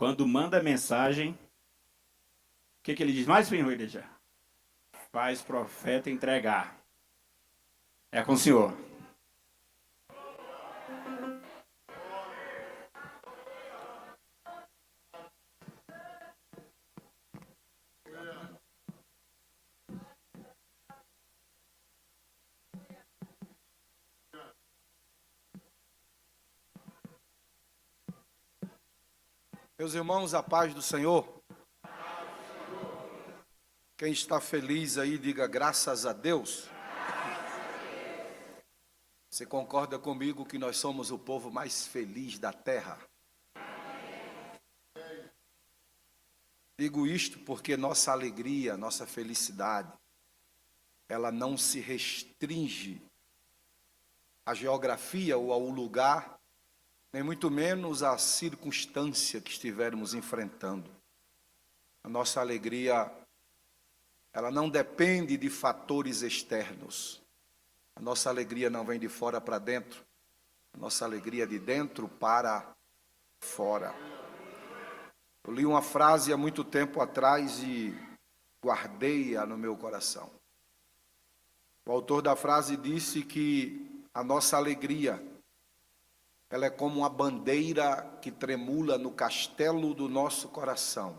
Quando manda mensagem, o que ele diz mais, Pinho já? Faz profeta entregar. É com o senhor. Meus irmãos, a paz do Senhor. Quem está feliz aí, diga graças a Deus. Você concorda comigo que nós somos o povo mais feliz da terra? Digo isto porque nossa alegria, nossa felicidade, ela não se restringe à geografia ou ao lugar, nem muito menos à circunstância que estivermos enfrentando. A nossa alegria, ela não depende de fatores externos. A nossa alegria não vem de fora para dentro. A nossa alegria é de dentro para fora. Eu li uma frase há muito tempo atrás e guardei-a no meu coração. O autor da frase disse que a nossa alegria, ela é como uma bandeira que tremula no castelo do nosso coração,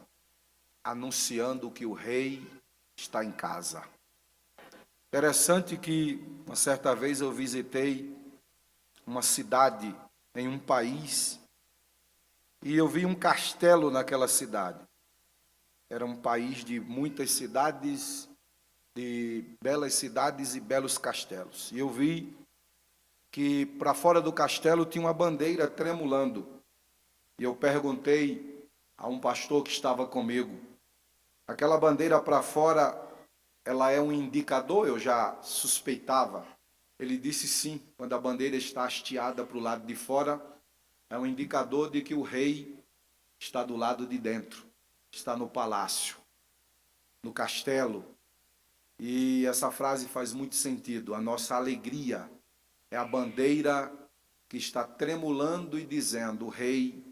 anunciando que o rei está em casa. Interessante que, uma certa vez, eu visitei uma cidade em um país e eu vi um castelo naquela cidade. Era um país de muitas cidades, de belas cidades e belos castelos. E eu vi que para fora do castelo tinha uma bandeira tremulando. E eu perguntei a um pastor que estava comigo, aquela bandeira para fora, ela é um indicador? Eu já suspeitava. Ele disse sim, quando a bandeira está hasteada para o lado de fora, é um indicador de que o rei está do lado de dentro, está no palácio, no castelo. E essa frase faz muito sentido. A nossa alegria é a bandeira que está tremulando e dizendo: o rei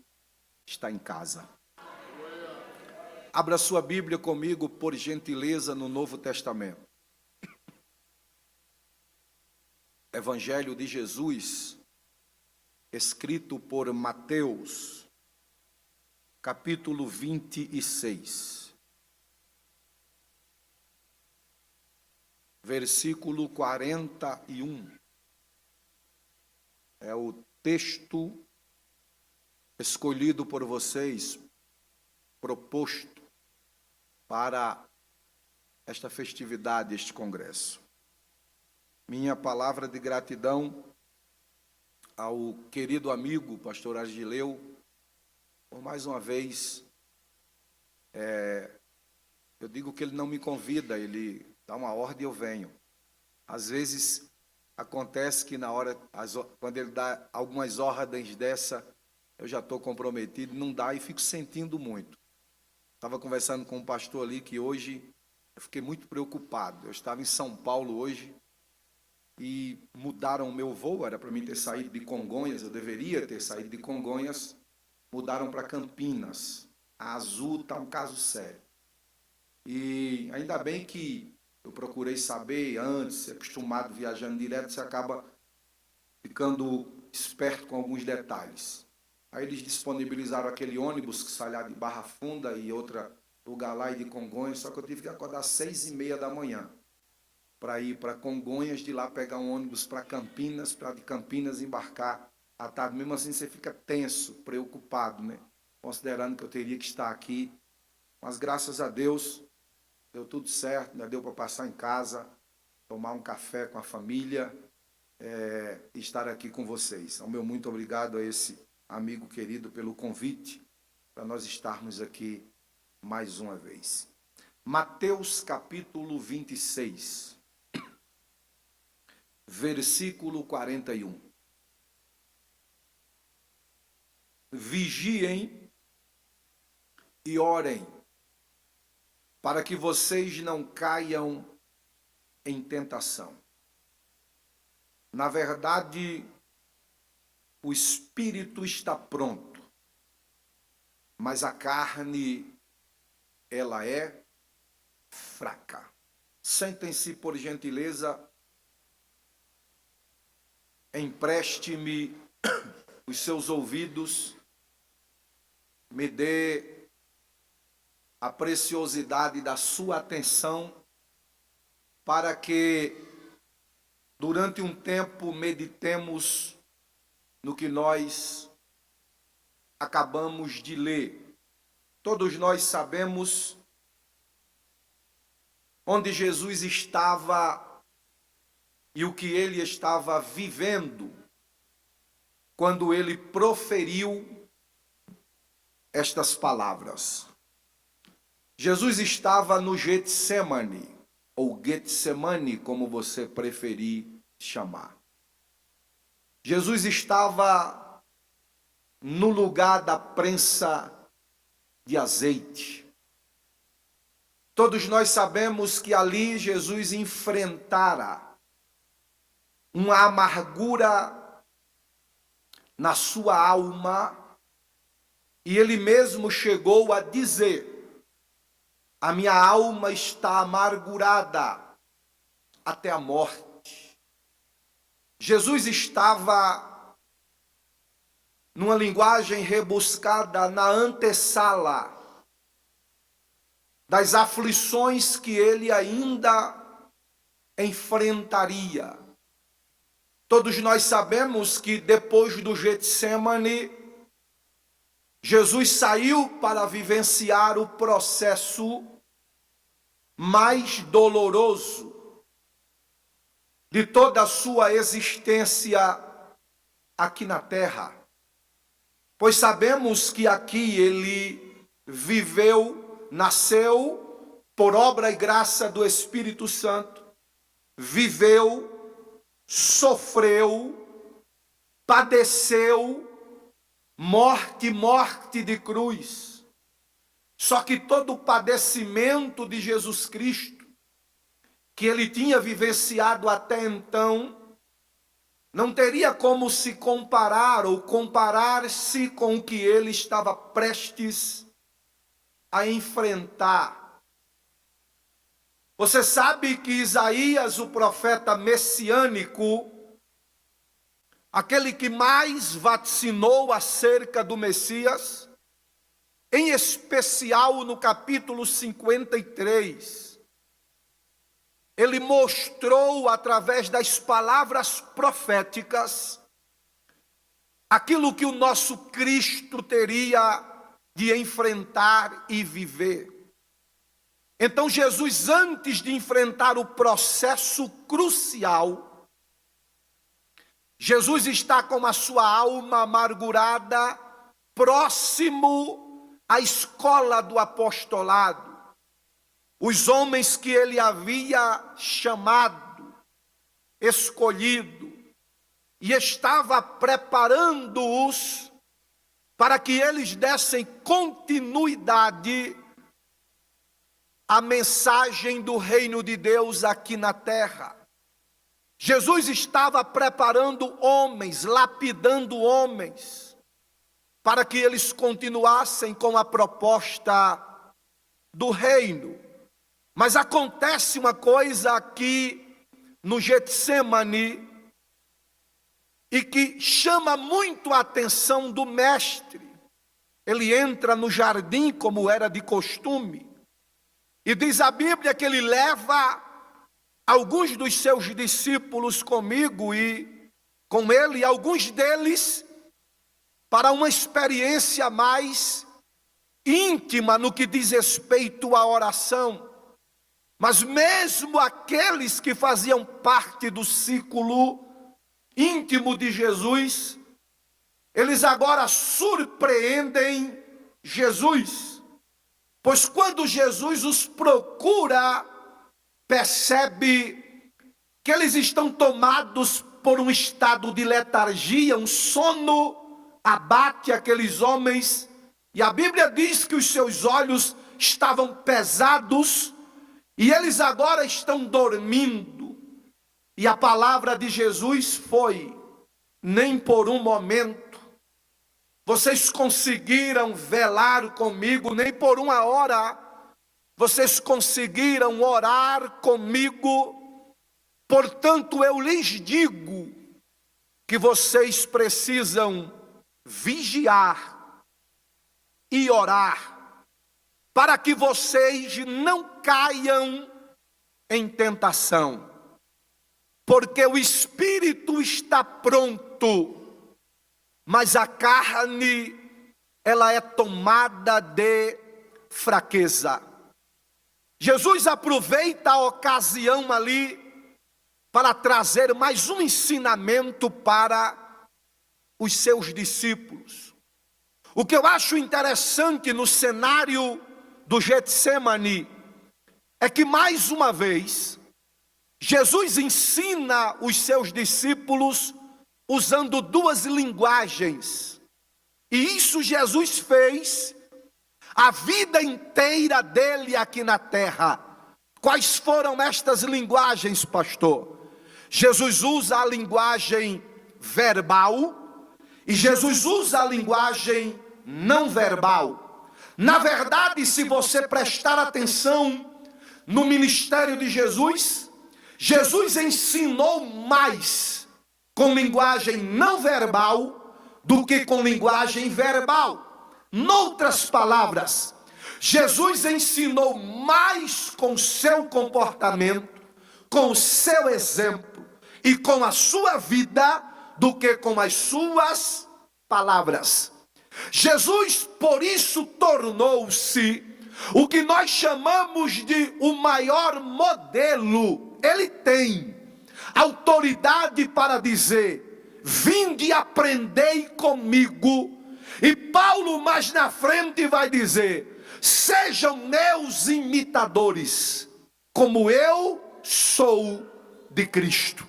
está em casa. Abra sua Bíblia comigo, por gentileza, no Novo Testamento. Evangelho de Jesus, escrito por Mateus, capítulo 26, versículo 41. É o texto escolhido por vocês, proposto para esta festividade, este congresso. Minha palavra de gratidão ao querido amigo, pastor Argileu, por mais uma vez, eu digo que ele não me convida, ele dá uma ordem e eu venho. Às vezes acontece que na hora, quando ele dá algumas ordens dessa, eu já estou comprometido, não dá e fico sentindo muito. Estava conversando com um pastor ali que hoje eu fiquei muito preocupado. Eu estava em São Paulo hoje e mudaram o meu voo, era para mim ter saído de Congonhas, eu deveria ter saído de Congonhas, mudaram para Campinas. A Azul está um caso sério. E ainda bem que eu procurei saber antes, acostumado viajando direto, você acaba ficando esperto com alguns detalhes. Aí eles disponibilizaram aquele ônibus que sai lá de Barra Funda e outra lugar lá e de Congonhas, só que eu tive que acordar às 6h30 da manhã para ir para Congonhas, de lá pegar um ônibus para Campinas, para de Campinas embarcar à tarde. Mesmo assim você fica tenso, preocupado, né? Considerando que eu teria que estar aqui. Mas graças a Deus, deu tudo certo, ainda deu para passar em casa, tomar um café com a família e estar aqui com vocês. Ao meu muito obrigado a esse amigo querido pelo convite para nós estarmos aqui mais uma vez. Mateus capítulo 26, versículo 41. Vigiem e orem, para que vocês não caiam em tentação. Na verdade, o espírito está pronto, mas a carne, ela é fraca. Sentem-se, por gentileza, empreste-me os seus ouvidos, me dê a preciosidade da sua atenção, para que durante um tempo meditemos no que nós acabamos de ler. Todos nós sabemos onde Jesus estava e o que ele estava vivendo quando ele proferiu estas palavras. Jesus estava no Getsemane, ou Getsemane, como você preferir chamar. Jesus estava no lugar da prensa de azeite. Todos nós sabemos que ali Jesus enfrentara uma amargura na sua alma, e ele mesmo chegou a dizer: a minha alma está amargurada até a morte. Jesus estava, numa linguagem rebuscada, na antessala das aflições que ele ainda enfrentaria. Todos nós sabemos que depois do Getsemane, Jesus saiu para vivenciar o processo mais doloroso de toda a sua existência aqui na terra. Pois sabemos que aqui ele viveu, nasceu por obra e graça do Espírito Santo, viveu, sofreu, padeceu, morte de cruz. Só que todo o padecimento de Jesus Cristo, que ele tinha vivenciado até então, não teria como se comparar ou comparar-se com o que ele estava prestes a enfrentar. Você sabe que Isaías, o profeta messiânico, aquele que mais vaticinou acerca do Messias, em especial no capítulo 53, ele mostrou através das palavras proféticas aquilo que o nosso Cristo teria de enfrentar e viver. Então Jesus, antes de enfrentar o processo crucial, Jesus está com a sua alma amargurada, próximo à escola do apostolado. Os homens que ele havia chamado, escolhido, e estava preparando-os para que eles dessem continuidade à mensagem do reino de Deus aqui na terra. Jesus estava preparando homens, lapidando homens, para que eles continuassem com a proposta do reino. Mas acontece uma coisa aqui no Getsemane e que chama muito a atenção do mestre. Ele entra no jardim como era de costume e diz a Bíblia que ele leva alguns dos seus discípulos comigo e com ele, alguns deles, para uma experiência mais íntima no que diz respeito à oração. Mas mesmo aqueles que faziam parte do círculo íntimo de Jesus, eles agora surpreendem Jesus. Pois quando Jesus os procura, percebe que eles estão tomados por um estado de letargia, um sono abate aqueles homens, e a Bíblia diz que os seus olhos estavam pesados, e eles agora estão dormindo. E a palavra de Jesus foi: nem por um momento Vocês conseguiram velar comigo nem por uma hora. Vocês conseguiram orar comigo. Portanto, eu lhes digo que vocês precisam vigiar e orar, para que vocês não caiam em tentação. Porque o espírito está pronto, mas a carne, ela é tomada de fraqueza. Jesus aproveita a ocasião ali para trazer mais um ensinamento para os seus discípulos. O que eu acho interessante no cenário do Getsemane é que mais uma vez Jesus ensina os seus discípulos usando duas linguagens. E isso Jesus fez a vida inteira dele aqui na terra. Quais foram estas linguagens, pastor? Jesus usa a linguagem verbal e Jesus usa a linguagem não verbal. Na verdade, se você prestar atenção no ministério de Jesus, Jesus ensinou mais com linguagem não verbal do que com linguagem verbal. Noutras palavras, Jesus ensinou mais com seu comportamento, com o seu exemplo e com a sua vida do que com as suas palavras. Jesus, por isso, tornou-se o que nós chamamos de o maior modelo. Ele tem autoridade para dizer: vinde e aprendei comigo. E Paulo mais na frente vai dizer: sejam meus imitadores, como eu sou de Cristo.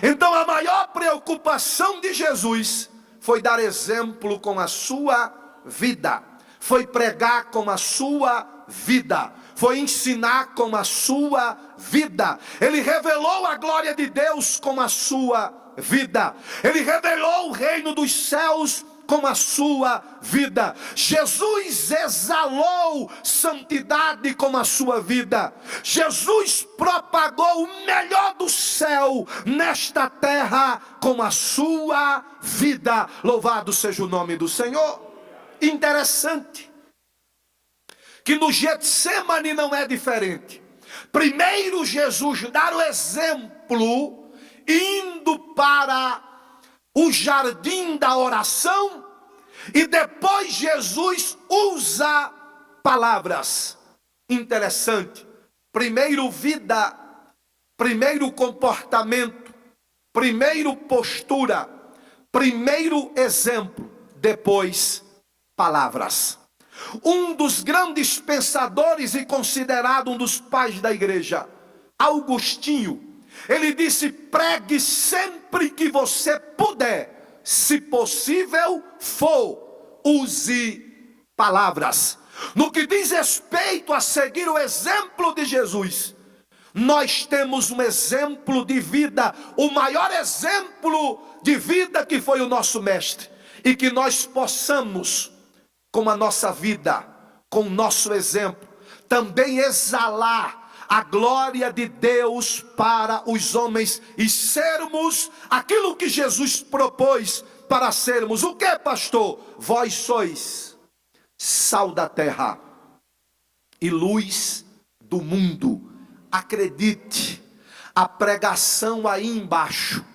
Então a maior preocupação de Jesus foi dar exemplo com a sua vida, foi pregar com a sua vida, foi ensinar com a sua vida. Ele revelou a glória de Deus com a sua vida. Ele revelou o reino dos céus com a sua vida. Jesus exalou santidade com a sua vida. Jesus propagou o melhor do céu nesta terra com a sua vida. Louvado seja o nome do Senhor. Interessante que no Getsemane não é diferente. Primeiro Jesus dá o exemplo indo para o jardim da oração, e depois Jesus usa palavras. Interessante. Primeiro vida, primeiro comportamento, primeiro postura, primeiro exemplo, depois palavras. Um dos grandes pensadores e considerado um dos pais da igreja, Agostinho, ele disse: pregue sempre que você puder, se possível for, use palavras. No que diz respeito a seguir o exemplo de Jesus, nós temos um exemplo de vida, o maior exemplo de vida que foi o nosso mestre, e que nós possamos, com a nossa vida, com o nosso exemplo, também exalar a glória de Deus para os homens e sermos aquilo que Jesus propôs para sermos. O que, pastor? Vós sois sal da terra e luz do mundo. Acredite, a pregação aí embaixo,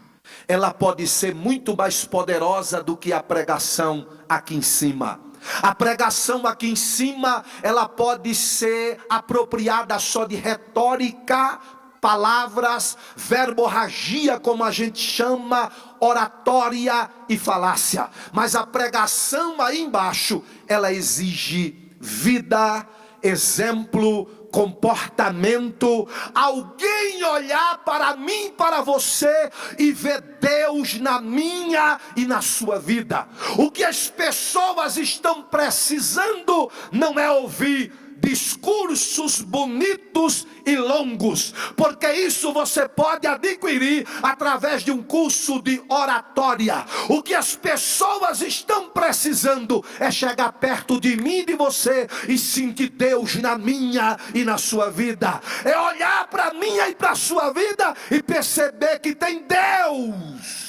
ela pode ser muito mais poderosa do que a pregação aqui em cima. A pregação aqui em cima, ela pode ser apropriada só de retórica, palavras, verborragia, como a gente chama, oratória e falácia. Mas a pregação aí embaixo, ela exige vida, exemplo, comportamento, alguém olhar para mim, para você e ver Deus na minha e na sua vida. O que as pessoas estão precisando não é ouvir discursos bonitos e longos, porque isso você pode adquirir através de um curso de oratória. O que as pessoas estão precisando é chegar perto de mim e de você e sentir Deus na minha e na sua vida. É olhar para a minha e para a sua vida e perceber que tem Deus.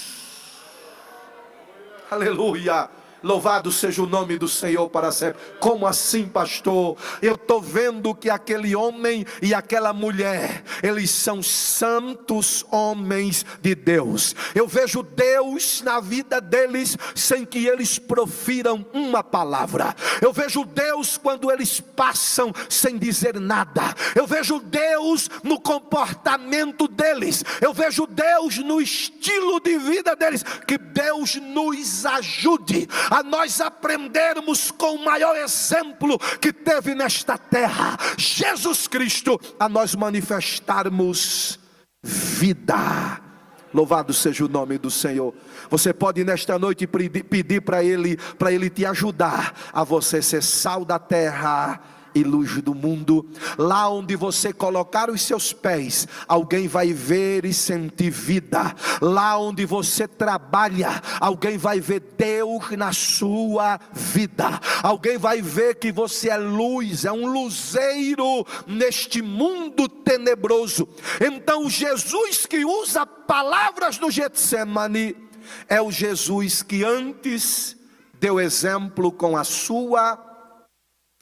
Aleluia. Louvado seja o nome do Senhor para sempre. Como assim, pastor? Eu estou vendo que aquele homem e aquela mulher, eles são santos homens de Deus. Eu vejo Deus na vida deles sem que eles profiram uma palavra. Eu vejo Deus quando eles passam sem dizer nada. Eu vejo Deus no comportamento deles. Eu vejo Deus no estilo de vida deles. Que Deus nos ajude a nós aprendermos com o maior exemplo que teve nesta terra, Jesus Cristo, a nós manifestarmos vida. Louvado seja o nome do Senhor. Você pode nesta noite pedir para Ele te ajudar a você ser sal da terra e luz do mundo. Lá onde você colocar os seus pés, alguém vai ver e sentir vida. Lá onde você trabalha, alguém vai ver Deus na sua vida. Alguém vai ver que você é luz, é um luzeiro neste mundo tenebroso. Então Jesus que usa palavras no Getsemane é o Jesus que antes deu exemplo com a sua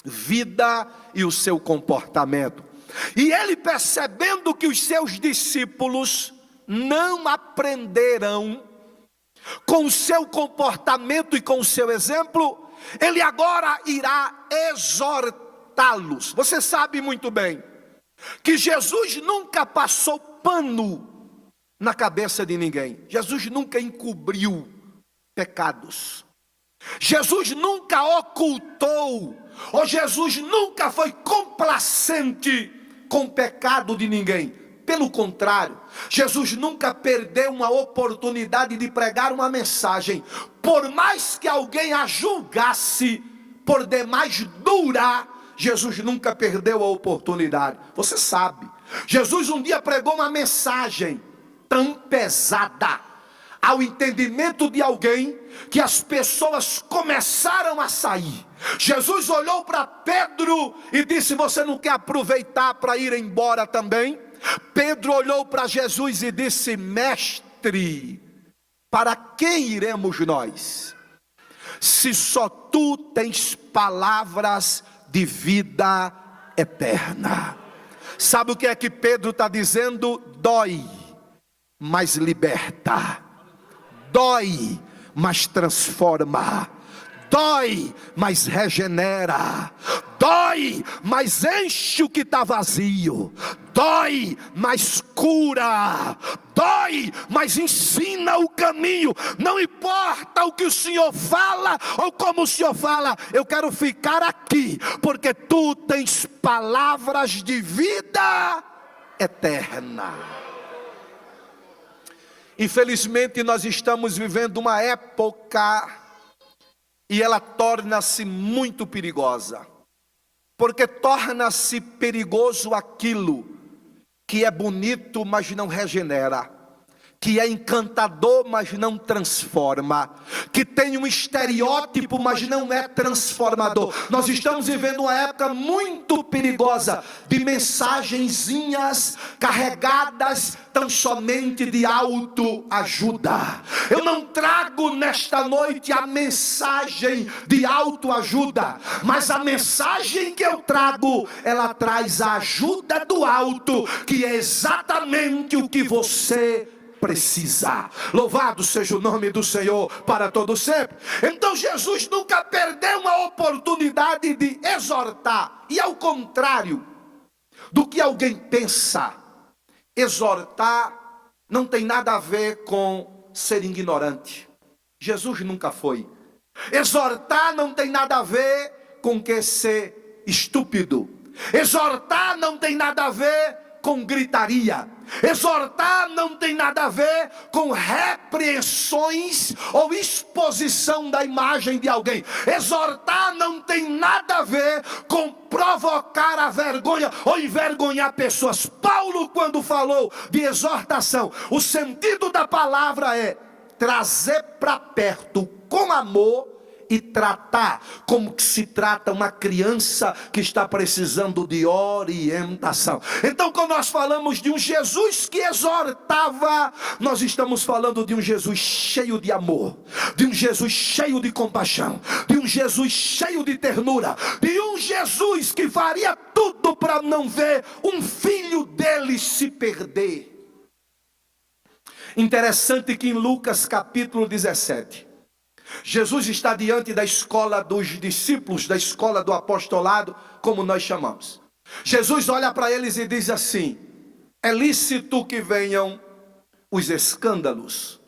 vida e o seu comportamento. E ele, percebendo que os seus discípulos não aprenderam com o seu comportamento e com o seu exemplo, ele agora irá exortá-los. Você sabe muito bem que Jesus nunca passou pano na cabeça de ninguém. Jesus nunca encobriu pecados. Jesus nunca ocultou, ou Jesus nunca foi complacente com o pecado de ninguém. Pelo contrário, Jesus nunca perdeu uma oportunidade de pregar uma mensagem, por mais que alguém a julgasse por demais dura. Jesus nunca perdeu a oportunidade. Você sabe, Jesus um dia pregou uma mensagem tão pesada ao entendimento de alguém, que as pessoas começaram a sair. Jesus olhou para Pedro e disse: você não quer aproveitar para ir embora também? Pedro olhou para Jesus e disse: mestre, para quem iremos nós, se só tu tens palavras de vida eterna? Sabe o que é que Pedro está dizendo? Dói, mas liberta. Dói, mas transforma. Dói, mas regenera. Dói, mas enche o que está vazio. Dói, mas cura. Dói, mas ensina o caminho. Não importa o que o Senhor fala ou como o Senhor fala, eu quero ficar aqui, porque tu tens palavras de vida eterna. Infelizmente nós estamos vivendo uma época e ela torna-se muito perigosa, porque torna-se perigoso aquilo que é bonito, mas não regenera, que é encantador, mas não transforma, que tem um estereótipo, mas não é transformador. Nós estamos vivendo uma época muito perigosa, de mensagenzinhas carregadas tão somente de autoajuda. Eu não trago nesta noite a mensagem de autoajuda, mas a mensagem que eu trago, ela traz a ajuda do alto, que é exatamente o que você precisa. Louvado seja o nome do Senhor para todo sempre. Então Jesus nunca perdeu uma oportunidade de exortar. E ao contrário do que alguém pensa, exortar não tem nada a ver com ser ignorante. Jesus nunca foi. Exortar não tem nada a ver com que ser estúpido. Exortar não tem nada a ver com gritaria. Exortar não tem nada a ver com repreensões ou exposição da imagem de alguém. Exortar não tem nada a ver com provocar a vergonha ou envergonhar pessoas. Paulo, quando falou de exortação, o sentido da palavra é trazer para perto com amor e tratar como que se trata uma criança que está precisando de orientação. Então, quando nós falamos de um Jesus que exortava, nós estamos falando de um Jesus cheio de amor, de um Jesus cheio de compaixão, de um Jesus cheio de ternura, de um Jesus que faria tudo para não ver um filho dele se perder. Interessante que em Lucas capítulo 17, Jesus está diante da escola dos discípulos, da escola do apostolado, como nós chamamos. Jesus olha para eles e diz assim: é lícito que venham os escândalos,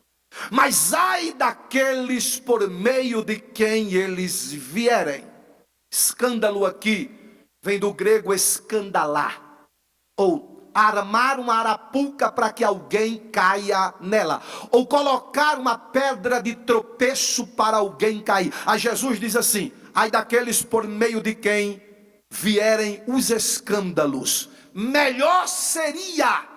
mas ai daqueles por meio de quem eles vierem. Escândalo aqui vem do grego escandalar, ou armar uma arapuca para que alguém caia nela, ou colocar uma pedra de tropeço para alguém cair. Aí Jesus diz assim: ai daqueles por meio de quem vierem os escândalos. Melhor seria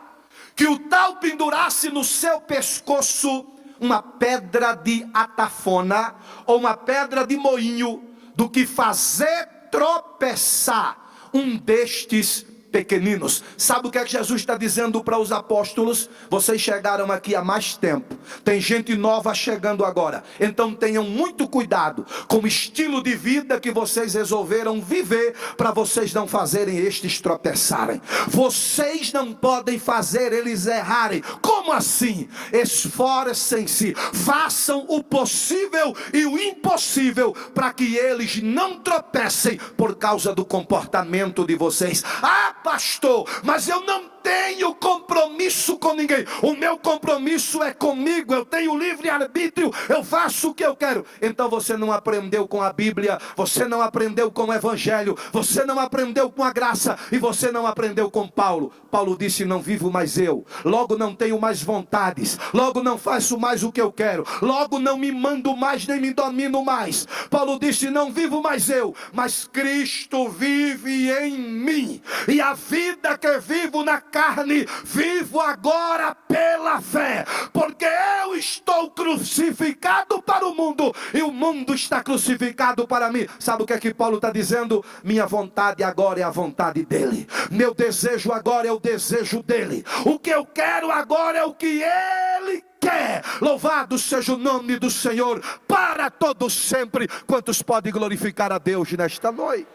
que o tal pendurasse no seu pescoço uma pedra de atafona ou uma pedra de moinho, do que fazer tropeçar um destes pequeninos. Sabe o que é que Jesus está dizendo para os apóstolos? Vocês chegaram aqui há mais tempo, tem gente nova chegando agora, então tenham muito cuidado com o estilo de vida que vocês resolveram viver, para vocês não fazerem estes tropeçarem. Vocês não podem fazer eles errarem. Como assim? Esforcem-se, façam o possível e o impossível para que eles não tropecem por causa do comportamento de vocês. Ah, pastor, mas eu não tenho compromisso com ninguém. O meu compromisso é comigo. Eu tenho livre-arbítrio, eu faço o que eu quero. Então você não aprendeu com a Bíblia, você não aprendeu com o Evangelho, você não aprendeu com a graça, e você não aprendeu com Paulo. Paulo disse: não vivo mais eu, logo não tenho mais vontades, logo não faço mais o que eu quero, logo não me mando mais, nem me domino mais. Paulo disse: não vivo mais eu, mas Cristo vive em mim, e a vida que vivo na carne, vivo agora pela fé, porque eu estou crucificado para o mundo, e o mundo está crucificado para mim. Sabe o que é que Paulo está dizendo? Minha vontade agora é a vontade dele, meu desejo agora é o desejo dele, o que eu quero agora é o que ele quer. Louvado seja o nome do Senhor para todos sempre. Quantos podem glorificar a Deus nesta noite?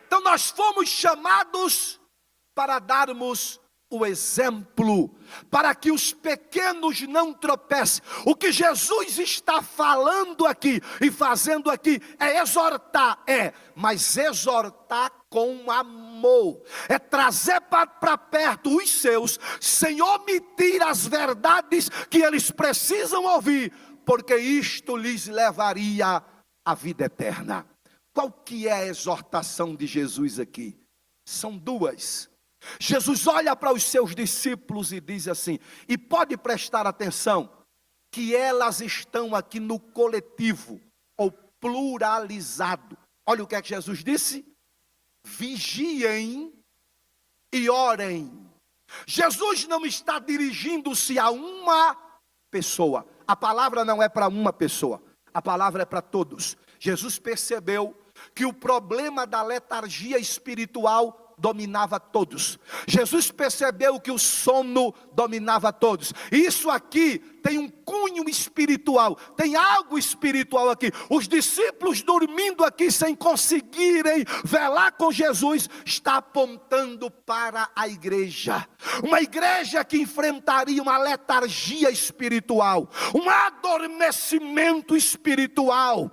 Então nós fomos chamados para darmos o exemplo, para que os pequenos não tropecem. O que Jesus está falando aqui e fazendo aqui é exortar, mas exortar com amor, é trazer para perto os seus, sem omitir as verdades que eles precisam ouvir, porque isto lhes levaria à vida eterna. Qual que é a exortação de Jesus aqui? São duas. Jesus olha para os seus discípulos e diz assim, e pode prestar atenção, que elas estão aqui no coletivo, ou pluralizado. Olha o que é que Jesus disse: vigiem e orem. Jesus não está dirigindo-se a uma pessoa. A palavra não é para uma pessoa, a palavra é para todos. Jesus percebeu que o problema da letargia espiritual dominava todos. Jesus percebeu que o sono dominava todos. Isso aqui tem um cunho espiritual, tem algo espiritual aqui. Os discípulos dormindo aqui sem conseguirem velar com Jesus, está apontando para a igreja. Uma igreja que enfrentaria uma letargia espiritual, um adormecimento espiritual,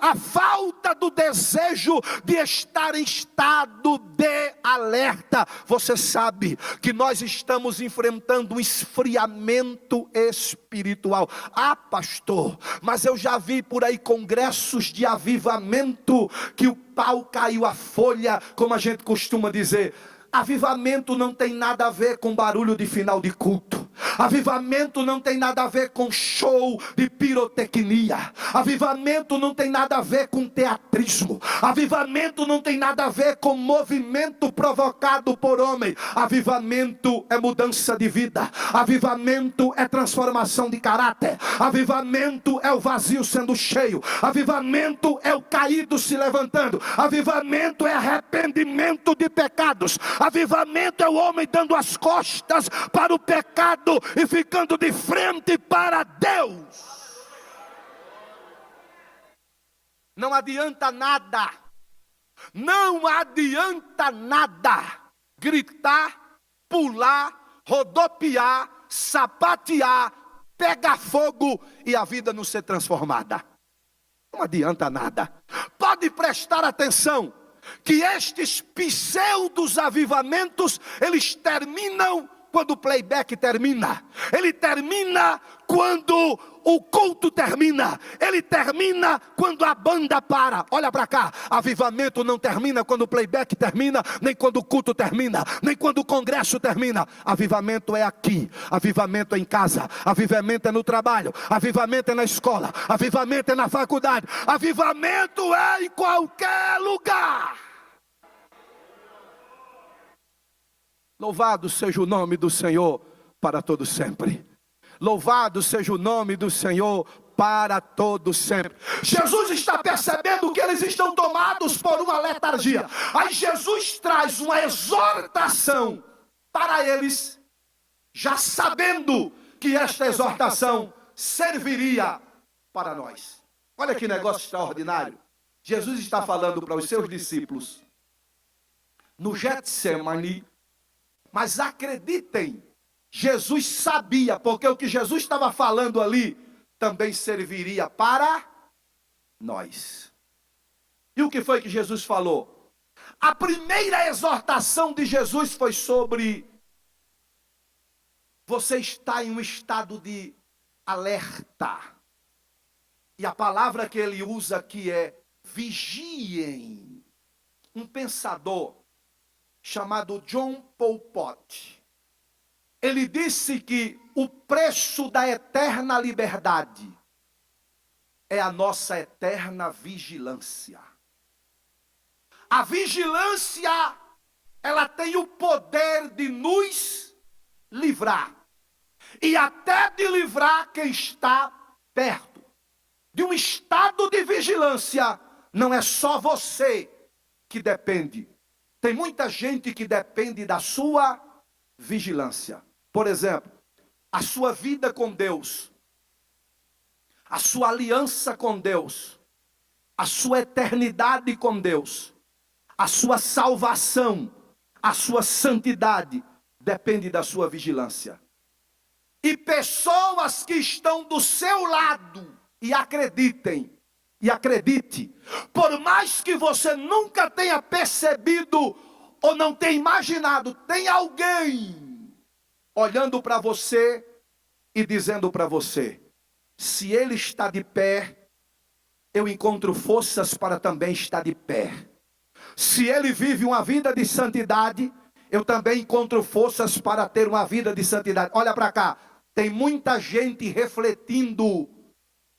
a falta do desejo de estar em estado de alerta. Você sabe que nós estamos enfrentando um esfriamento espiritual espiritual. Ah, pastor, mas eu já vi por aí congressos de avivamento que o pau caiu a folha, como a gente costuma dizer. Avivamento não tem nada a ver com barulho de final de culto. Avivamento não tem nada a ver com show de pirotecnia. Avivamento não tem nada a ver com teatrismo. Avivamento não tem nada a ver com movimento provocado por homem. Avivamento é mudança de vida. Avivamento é transformação de caráter. Avivamento é o vazio sendo cheio. Avivamento é o caído se levantando. Avivamento é arrependimento de pecados. Avivamento é o homem dando as costas para o pecado e ficando de frente para Deus. Não adianta nada, não adianta nada gritar, pular, rodopiar, sapatear, pegar fogo e a vida não ser transformada. Não adianta nada. Pode prestar atenção que estes pseudos avivamentos, eles terminam quando o playback termina. Ele termina quando o culto termina. Ele termina quando a banda para. Olha para cá, avivamento não termina quando o playback termina, nem quando o culto termina, nem quando o congresso termina. Avivamento é aqui, avivamento é em casa, avivamento é no trabalho, avivamento é na escola, avivamento é na faculdade, avivamento é em qualquer lugar. Louvado seja o nome do Senhor para todo sempre. Louvado seja o nome do Senhor para todo sempre. Jesus está percebendo que eles estão tomados por uma letargia. Aí Jesus traz uma exortação para eles, já sabendo que esta exortação serviria para nós. Olha que negócio extraordinário. Jesus está falando para os seus discípulos no Getsemane. Mas acreditem, Jesus sabia, porque o que Jesus estava falando ali também serviria para nós. E o que foi que Jesus falou? A primeira exortação de Jesus foi sobre: você está em um estado de alerta. E a palavra que ele usa aqui é vigiem. Um pensador chamado John Paul Pot, ele disse que o preço da eterna liberdade é a nossa eterna vigilância. A vigilância, ela tem o poder de nos livrar, e até de livrar quem está perto. De um estado de vigilância, não é só você que depende. Tem muita gente que depende da sua vigilância. Por exemplo, a sua vida com Deus, a sua aliança com Deus, a sua eternidade com Deus, a sua salvação, a sua santidade, depende da sua vigilância. E pessoas que estão do seu lado, e acreditem, e acredite, por mais que você nunca tenha percebido ou não tenha imaginado, tem alguém olhando para você e dizendo para você: se ele está de pé, eu encontro forças para também estar de pé. Se ele vive uma vida de santidade, eu também encontro forças para ter uma vida de santidade. Olha para cá, tem muita gente refletindo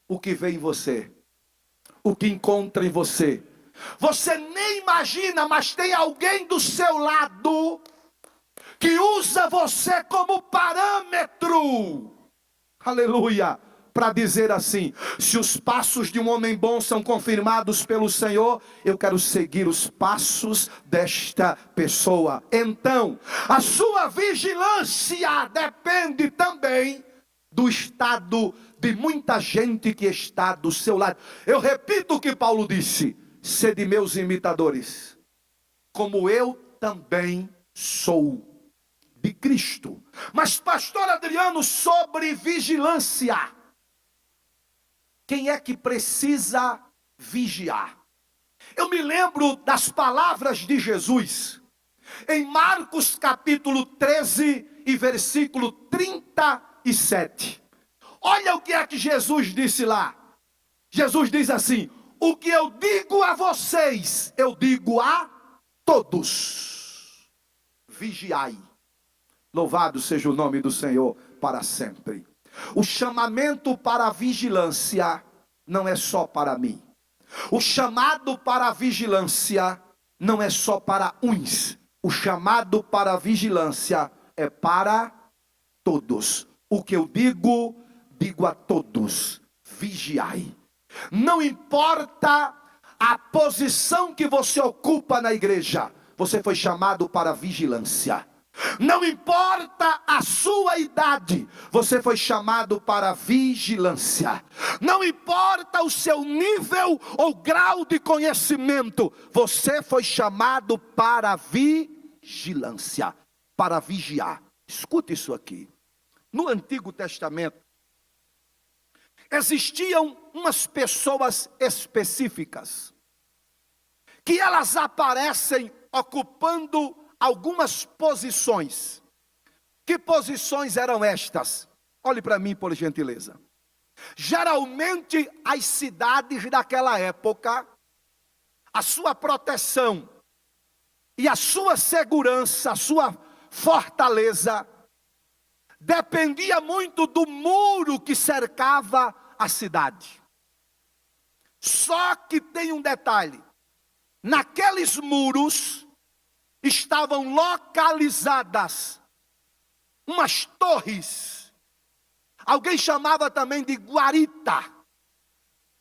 o que vê em você, o que encontra em você. Você nem imagina, mas tem alguém do seu lado que usa você como parâmetro, aleluia, para dizer assim: se os passos de um homem bom são confirmados pelo Senhor, eu quero seguir os passos desta pessoa. Então, a sua vigilância depende também do estado de muita gente que está do seu lado. Eu repito o que Paulo disse: sede meus imitadores, como eu também sou de Cristo. Mas pastor Adriano, sobre vigilância, quem é que precisa vigiar? Eu me lembro das palavras de Jesus em Marcos capítulo 13 e versículo 37. Olha o que é que Jesus disse lá. Jesus diz assim: o que eu digo a vocês, eu digo a todos. Vigiai. Louvado seja o nome do Senhor para sempre. O chamamento para a vigilância não é só para mim. O chamado para a vigilância não é só para uns. O chamado para a vigilância é para todos. O que eu digo, digo a todos: vigiai. Não importa a posição que você ocupa na igreja, você foi chamado para vigilância. Não importa a sua idade, você foi chamado para vigilância. Não importa o seu nível ou grau de conhecimento, você foi chamado para vigilância, para vigiar. Escute isso aqui. No Antigo Testamento, existiam umas pessoas específicas, que elas aparecem ocupando algumas posições. Que posições eram estas? Olhe para mim, por gentileza. Geralmente, as cidades daquela época, a sua proteção e a sua segurança, a sua fortaleza, dependia muito do muro que cercava a cidade. Só que tem um detalhe: naqueles muros estavam localizadas umas torres. Alguém chamava também de guarita.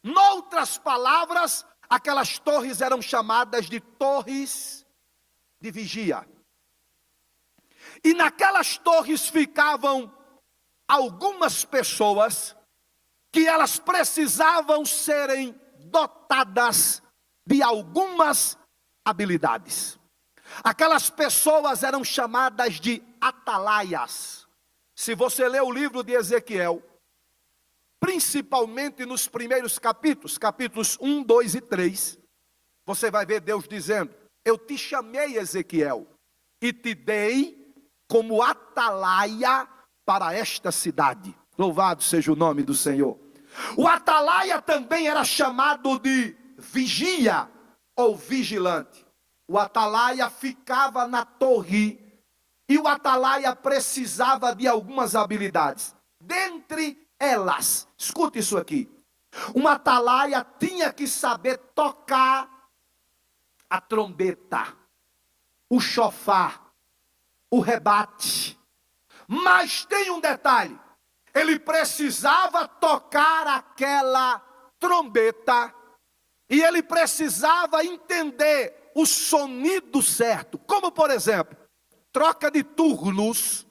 Noutras palavras, aquelas torres eram chamadas de torres de vigia. E naquelas torres ficavam algumas pessoas que elas precisavam serem dotadas de algumas habilidades. Aquelas pessoas eram chamadas de atalaias. Se você ler o livro de Ezequiel, principalmente nos primeiros capítulos, capítulos 1, 2 e 3, você vai ver Deus dizendo: eu te chamei, Ezequiel, e te dei como atalaia para esta cidade. Louvado seja o nome do Senhor. O atalaia também era chamado de vigia ou vigilante. O atalaia ficava na torre e o atalaia precisava de algumas habilidades. Dentre elas, escute isso aqui: um atalaia tinha que saber tocar a trombeta, o chofar, o rebate. Mas tem um detalhe: ele precisava tocar aquela trombeta e ele precisava entender o sonido certo. Como, por exemplo, troca de turnos,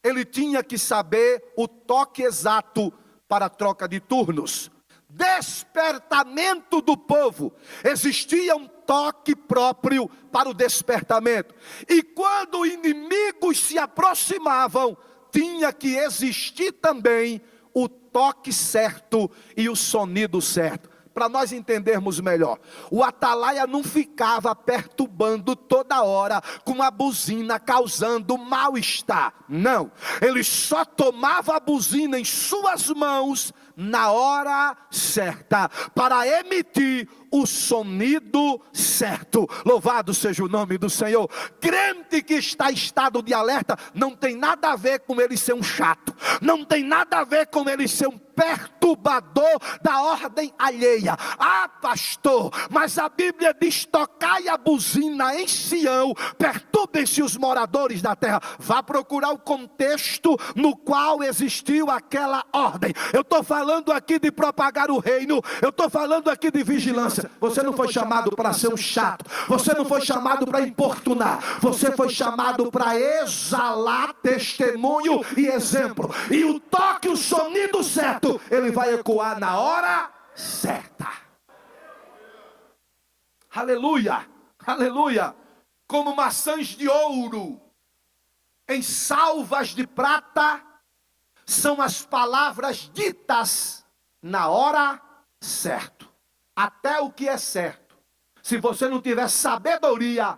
ele tinha que saber o toque exato para a troca de turnos. Despertamento do povo, existia um toque próprio para o despertamento. E quando inimigos se aproximavam, tinha que existir também o toque certo e o sonido certo. Para nós entendermos melhor, o atalaia não ficava perturbando toda hora com a buzina, causando mal-estar. Não, ele só tomava a buzina em suas mãos na hora certa, para emitir o sonido certo. Louvado seja o nome do Senhor. Crente que está em estado de alerta não tem nada a ver com ele ser um chato, não tem nada a ver com ele ser um perturbador da ordem alheia. Ah, pastor, mas a Bíblia diz: tocai a buzina em Sião, perturbem-se os moradores da terra. Vá procurar o contexto no qual existiu aquela ordem. Eu estou falando aqui de propagar o reino, eu estou falando aqui de vigilância. Você não foi chamado para ser um chato, você não foi chamado para importunar, você foi chamado para exalar testemunho e exemplo. E o toque, o sonido certo, ele vai ecoar na hora certa. Aleluia, aleluia. Como maçãs de ouro em salvas de prata são as palavras ditas na hora certa. Até o que é certo, se você não tiver sabedoria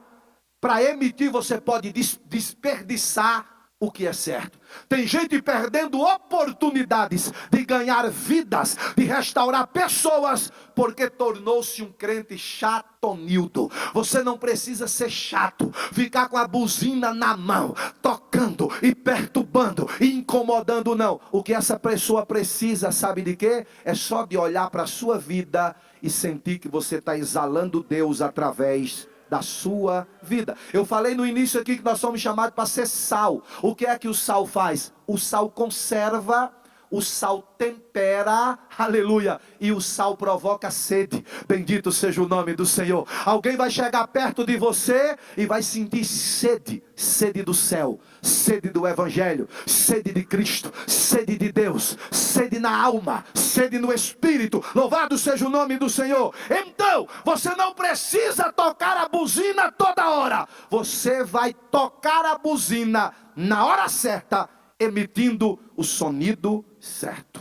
para emitir, você pode desperdiçar o que é certo. Tem gente perdendo oportunidades de ganhar vidas, de restaurar pessoas, porque tornou-se um crente chatonildo. Você não precisa ser chato, ficar com a buzina na mão, tocando e perturbando e incomodando, não. O que essa pessoa precisa, sabe de quê? É só de olhar para a sua vida e sentir que você está exalando Deus através da sua vida. Eu falei no início aqui que nós somos chamados para ser sal. O que é que o sal faz? O sal conserva, o sal tempera, aleluia, e o sal provoca sede. Bendito seja o nome do Senhor. Alguém vai chegar perto de você e vai sentir sede, sede do céu, sede do Evangelho, sede de Cristo, sede de Deus, sede na alma, sede no Espírito. Louvado seja o nome do Senhor. Então, você não precisa tocar a buzina toda hora. Você vai tocar a buzina na hora certa, emitindo o sonido certo.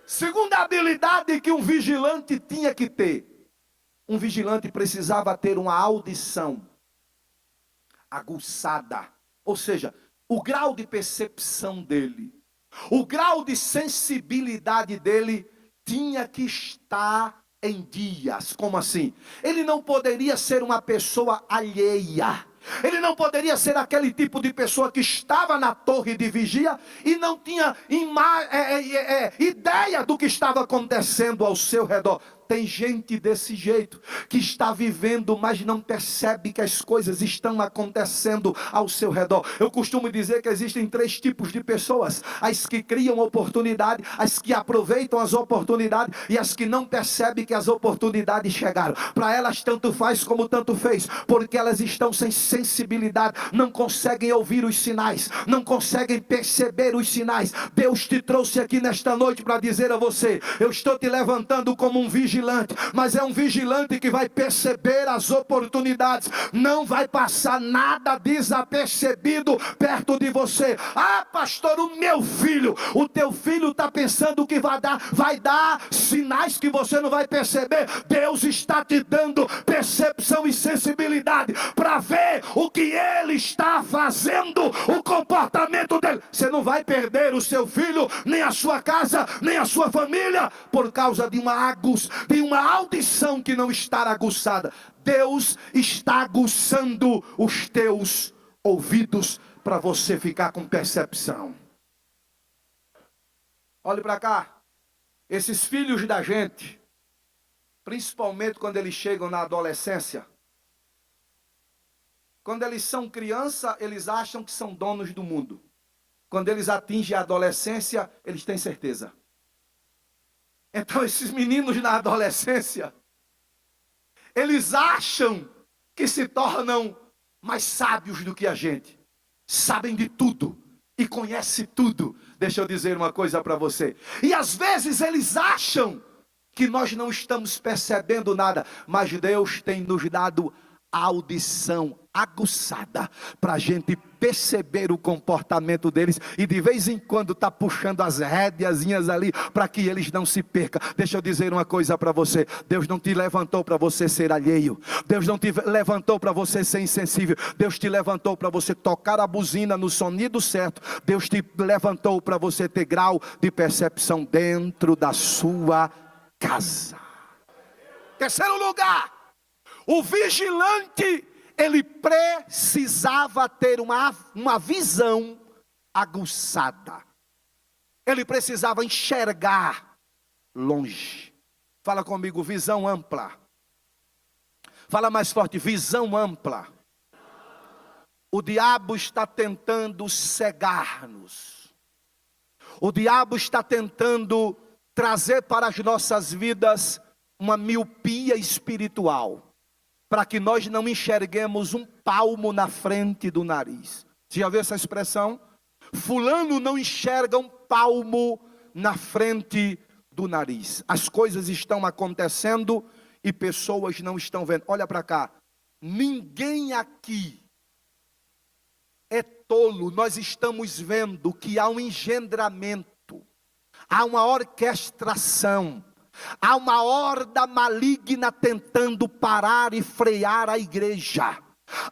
Segunda habilidade que um vigilante tinha que ter. Um vigilante precisava ter uma audição aguçada. Ou seja, o grau de percepção dele, o grau de sensibilidade dele tinha que estar em dias. Como assim? Ele não poderia ser uma pessoa alheia. Ele não poderia ser aquele tipo de pessoa que estava na torre de vigia e não tinha ideia do que estava acontecendo ao seu redor. Tem gente desse jeito, que está vivendo, mas não percebe que as coisas estão acontecendo ao seu redor. Eu costumo dizer que existem 3 tipos de pessoas: as que criam oportunidade, as que aproveitam as oportunidades e as que não percebem que as oportunidades chegaram. Para elas tanto faz como tanto fez, porque elas estão sem sensibilidade, não conseguem ouvir os sinais, não conseguem perceber os sinais. Deus te trouxe aqui nesta noite para dizer a você: eu estou te levantando como um vigilante, mas é um vigilante que vai perceber as oportunidades, não vai passar nada desapercebido perto de você. Ah, pastor, o meu filho, o teu filho está pensando que vai dar sinais que você não vai perceber. Deus está te dando percepção e sensibilidade para ver o que ele está fazendo, o comportamento dele. Você não vai perder o seu filho, nem a sua casa, nem a sua família, por causa de uma audição que não está aguçada. Deus está aguçando os teus ouvidos para você ficar com percepção. Olhe para cá. Esses filhos da gente, principalmente quando eles chegam na adolescência, quando eles são criança, eles acham que são donos do mundo. Quando eles atingem a adolescência, eles têm certeza. Então esses meninos na adolescência, eles acham que se tornam mais sábios do que a gente. Sabem de tudo e conhecem tudo. Deixa eu dizer uma coisa para você. E às vezes eles acham que nós não estamos percebendo nada, mas Deus tem nos dado audição aguçada para a gente perceber o comportamento deles e de vez em quando está puxando as rédeazinhas ali para que eles não se percam. Deixa eu dizer uma coisa para você: Deus não te levantou para você ser alheio, Deus não te levantou para você ser insensível, Deus te levantou para você tocar a buzina no sonido certo, Deus te levantou para você ter grau de percepção dentro da sua casa. Terceiro lugar, o vigilante, ele precisava ter uma visão aguçada. Ele precisava enxergar longe. Fala comigo, visão ampla. Fala mais forte, visão ampla. O diabo está tentando cegar-nos. O diabo está tentando trazer para as nossas vidas uma miopia espiritual, para que nós não enxerguemos um palmo na frente do nariz. Você já viu essa expressão? Fulano não enxerga um palmo na frente do nariz. As coisas estão acontecendo e pessoas não estão vendo. Olha para cá. Ninguém aqui é tolo. Nós estamos vendo que há um engendramento, há uma orquestração, há uma horda maligna tentando parar e frear a igreja.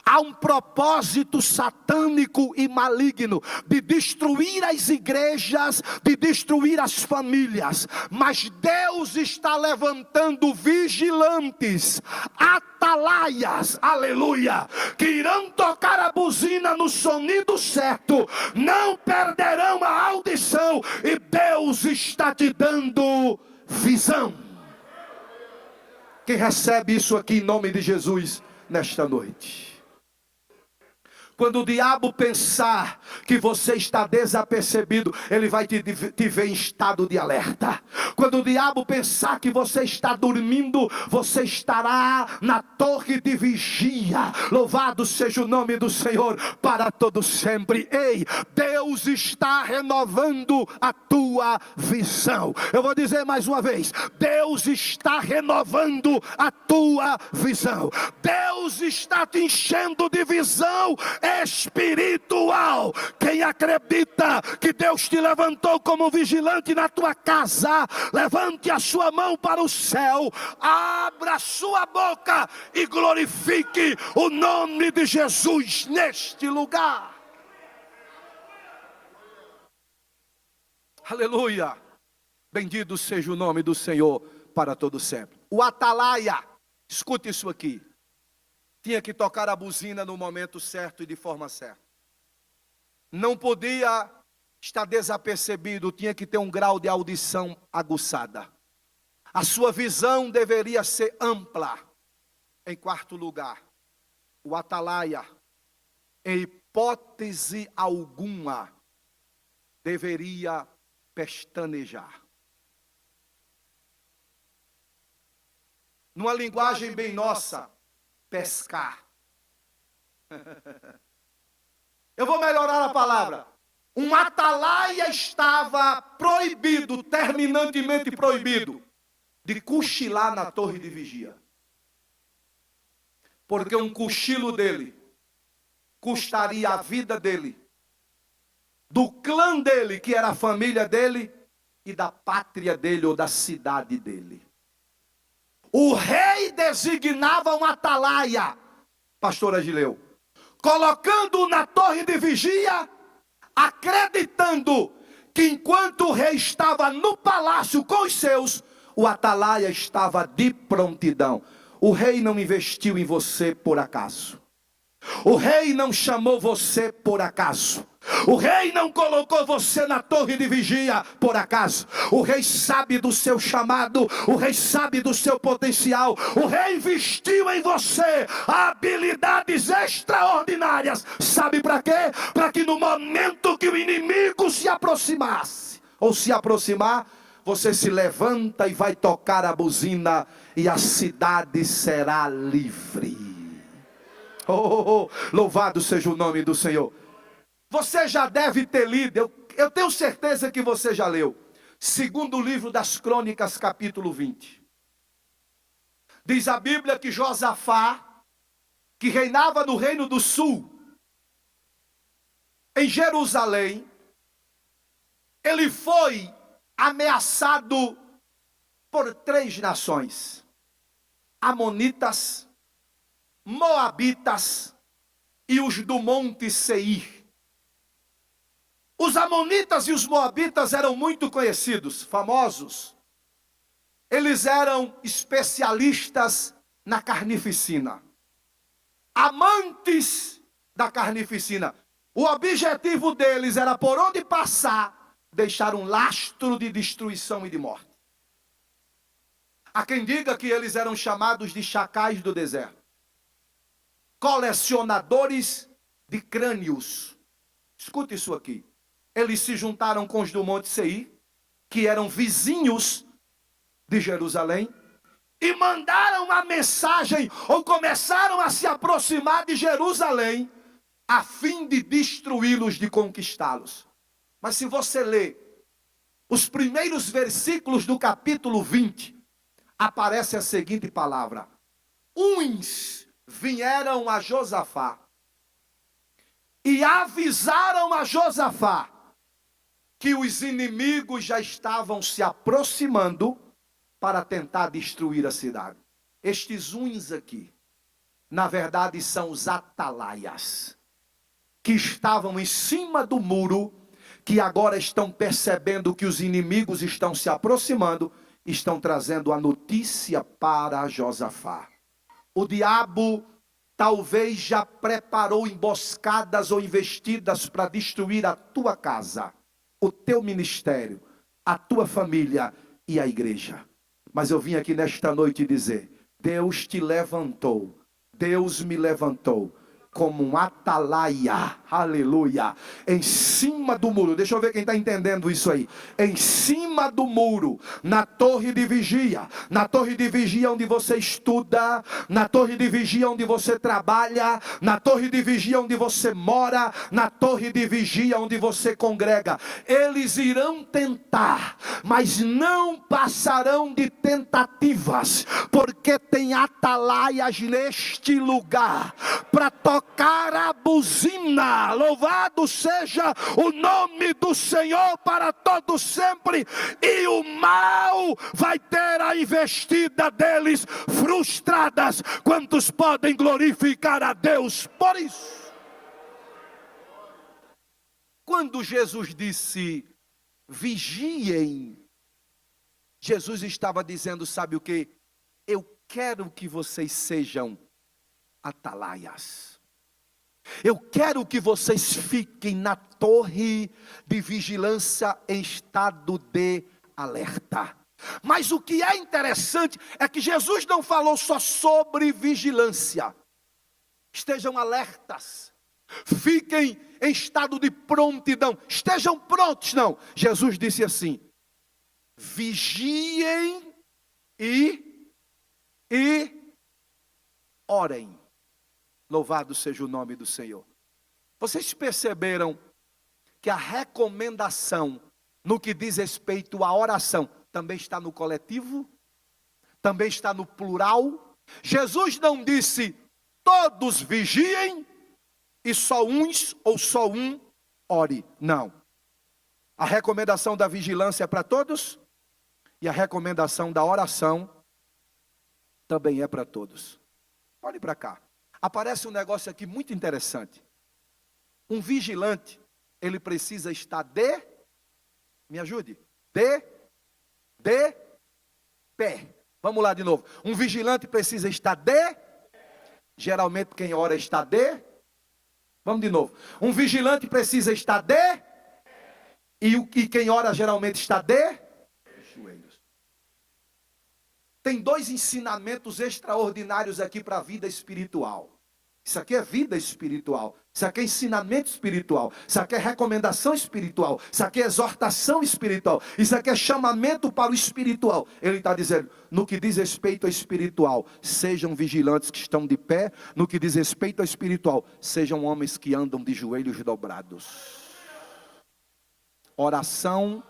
Há um propósito satânico e maligno de destruir as igrejas, de destruir as famílias. Mas Deus está levantando vigilantes, atalaias, aleluia, que irão tocar a buzina no sonido certo, não perderão a audição, e Deus está te dando visão. Quem recebe isso aqui em nome de Jesus nesta noite? Quando o diabo pensar que você está desapercebido, ele vai te ver em estado de alerta. Quando o diabo pensar que você está dormindo, você estará na torre de vigia. Louvado seja o nome do Senhor para todo sempre. Ei, Deus está renovando a tua visão. Eu vou dizer mais uma vez: Deus está renovando a tua visão. Deus está te enchendo de visão espiritual. Quem acredita que Deus te levantou como vigilante na tua casa, levante a sua mão para o céu, abra a sua boca e glorifique o nome de Jesus neste lugar. Aleluia. Bendito seja o nome do Senhor para todo sempre. O atalaia, escute isso aqui, tinha que tocar a buzina no momento certo e de forma certa. Não podia estar desapercebido, tinha que ter um grau de audição aguçada. A sua visão deveria ser ampla. Em quarto lugar, o atalaia, em hipótese alguma, deveria pestanejar. Numa linguagem bem nossa, pescar. Eu vou melhorar a palavra. Um atalaia estava proibido, terminantemente proibido, de cochilar na torre de vigia. Porque um cochilo dele custaria a vida dele, do clã dele, que era a família dele, e da pátria dele ou da cidade dele. O rei designava um atalaia, pastor Agileu, colocando-o na torre de vigia, acreditando que enquanto o rei estava no palácio com os seus, o atalaia estava de prontidão. O rei não investiu em você por acaso. O rei não chamou você por acaso. O rei não colocou você na torre de vigia por acaso. O rei sabe do seu chamado. O rei sabe do seu potencial. O rei investiu em você habilidades extraordinárias. Sabe para quê? Para que no momento que o inimigo se aproximasse, ou se aproximar, você se levanta e vai tocar a buzina, e a cidade será livre. Oh, louvado seja o nome do Senhor. Você já deve ter lido, eu tenho certeza que você já leu, segundo livro das Crônicas, capítulo 20. Diz a Bíblia que Josafá, que reinava no reino do sul, em Jerusalém, ele foi ameaçado por 3 nações: Amonitas, Moabitas e os do Monte Seir. Os Amonitas e os Moabitas eram muito conhecidos, famosos. Eles eram especialistas na carnificina, amantes da carnificina. O objetivo deles era, por onde passar, deixar um lastro de destruição e de morte. Há quem diga que eles eram chamados de chacais do deserto, colecionadores de crânios. Escute isso aqui. Eles se juntaram com os do Monte Seir, que eram vizinhos de Jerusalém, e mandaram uma mensagem, ou começaram a se aproximar de Jerusalém, a fim de destruí-los, de conquistá-los. Mas se você ler os primeiros versículos do capítulo 20, aparece a seguinte palavra: uns vieram a Josafá e avisaram a Josafá que os inimigos já estavam se aproximando para tentar destruir a cidade. Estes uns aqui na verdade são os atalaias, que estavam em cima do muro, que agora estão percebendo que os inimigos estão se aproximando, estão trazendo a notícia para Josafá. O diabo talvez já preparou emboscadas ou investidas para destruir a tua casa, o teu ministério, a tua família e a igreja. Mas eu vim aqui nesta noite dizer: Deus te levantou, Deus me levantou como um atalaia, aleluia, em cima do muro. Deixa eu ver quem está entendendo isso aí. Em cima do muro, na torre de vigia, na torre de vigia onde você estuda, na torre de vigia onde você trabalha, na torre de vigia onde você mora, na torre de vigia onde você congrega. Eles irão tentar, mas não passarão de tentativas, porque tem atalaias neste lugar para tocar a buzina. Louvado seja o nome do Senhor para todo sempre. E o mal vai ter a investida deles frustradas. Quantos podem glorificar a Deus por isso? Quando Jesus disse vigiem, Jesus estava dizendo, sabe o que? Eu quero que vocês sejam atalaias. Eu quero que vocês fiquem na torre de vigilância em estado de alerta. Mas o que é interessante é que Jesus não falou só sobre vigilância. Estejam alertas, fiquem em estado de prontidão, estejam prontos. Não, Jesus disse assim: vigiem e orem. Louvado seja o nome do Senhor. Vocês perceberam que a recomendação no que diz respeito à oração também está no coletivo? Também está no plural? Jesus não disse todos vigiem e só uns ou só um ore. Não. A recomendação da vigilância é para todos e a recomendação da oração também é para todos. Olhe para cá. Aparece um negócio aqui muito interessante. Um vigilante, ele precisa estar me ajude, de pé. Vamos lá de novo. Um vigilante precisa estar geralmente quem ora está vamos de novo. Um vigilante precisa estar e quem ora geralmente está joelhos. Tem dois ensinamentos extraordinários aqui para a vida espiritual. Isso aqui é vida espiritual. Isso aqui é ensinamento espiritual. Isso aqui é recomendação espiritual. Isso aqui é exortação espiritual. Isso aqui é chamamento para o espiritual. Ele está dizendo, no que diz respeito ao espiritual, sejam vigilantes que estão de pé. No que diz respeito ao espiritual, sejam homens que andam de joelhos dobrados. Oração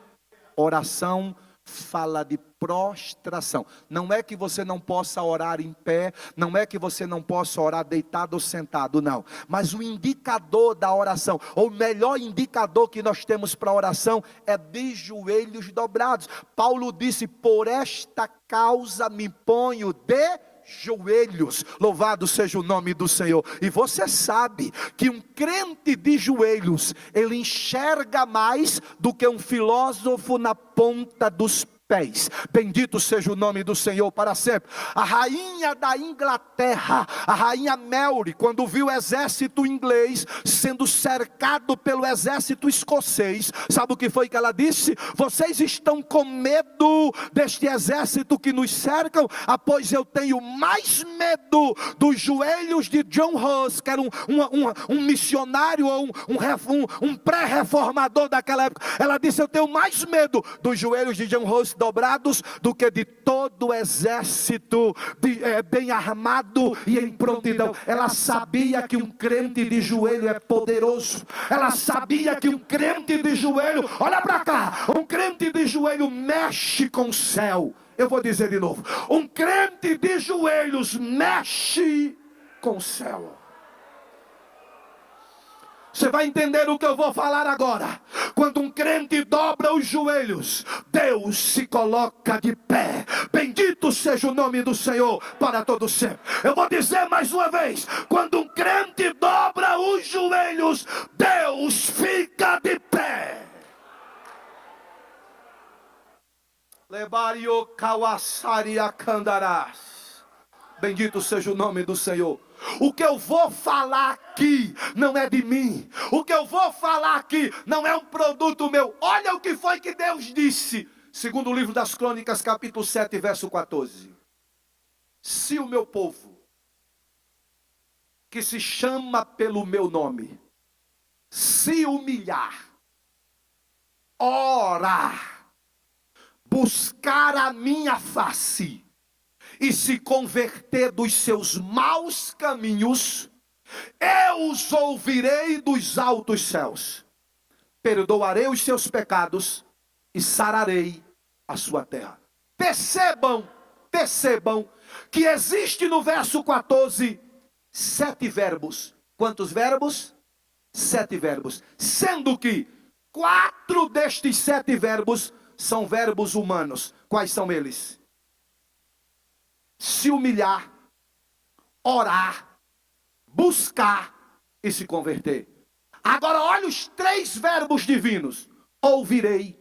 fala de prostração. Não é que você não possa orar em pé, não é que você não possa orar deitado ou sentado, não. Mas o indicador da oração, ou o melhor indicador que nós temos para a oração, é de joelhos dobrados. Paulo disse, por esta causa me ponho de joelhos. Louvado seja o nome do Senhor. E você sabe que um crente de joelhos, ele enxerga mais do que um filósofo na ponta dos pés. Bendito seja o nome do Senhor para sempre. A rainha da Inglaterra, a rainha Mary, quando viu o exército inglês sendo cercado pelo exército escocês, sabe o que foi que ela disse? Vocês estão com medo deste exército que nos cercam? Pois eu tenho mais medo dos joelhos de John Hus, que era um missionário ou um pré-reformador daquela época. Ela disse, eu tenho mais medo dos joelhos de John Hus dobrados do que de todo o exército bem armado e em prontidão. Ela sabia que um crente de joelho é poderoso. Ela sabia que um crente de joelho, olha para cá, um crente de joelho mexe com o céu. Eu vou dizer de novo, um crente de joelhos mexe com o céu. Você vai entender o que eu vou falar agora. Quando um crente dobra os joelhos, Deus se coloca de pé. Bendito seja o nome do Senhor para todo sempre. Eu vou dizer mais uma vez. Quando um crente dobra os joelhos, Deus fica de pé. Lebario Kawasari Akandarás. Bendito seja o nome do Senhor. O que eu vou falar aqui não é de mim. O que eu vou falar aqui não é um produto meu. Olha o que foi que Deus disse. Segundo o livro das Crônicas, capítulo 7, verso 14. Se o meu povo, que se chama pelo meu nome, se humilhar, orar, buscar a minha face e se converter dos seus maus caminhos, eu os ouvirei dos altos céus, perdoarei os seus pecados e sararei a sua terra. Percebam que existe no verso 14 7 verbos. Quantos verbos? 7 verbos. Sendo que 4 destes 7 verbos são verbos humanos. Quais são eles? Se humilhar, orar, buscar e se converter. Agora olha os 3 verbos divinos. Ouvirei,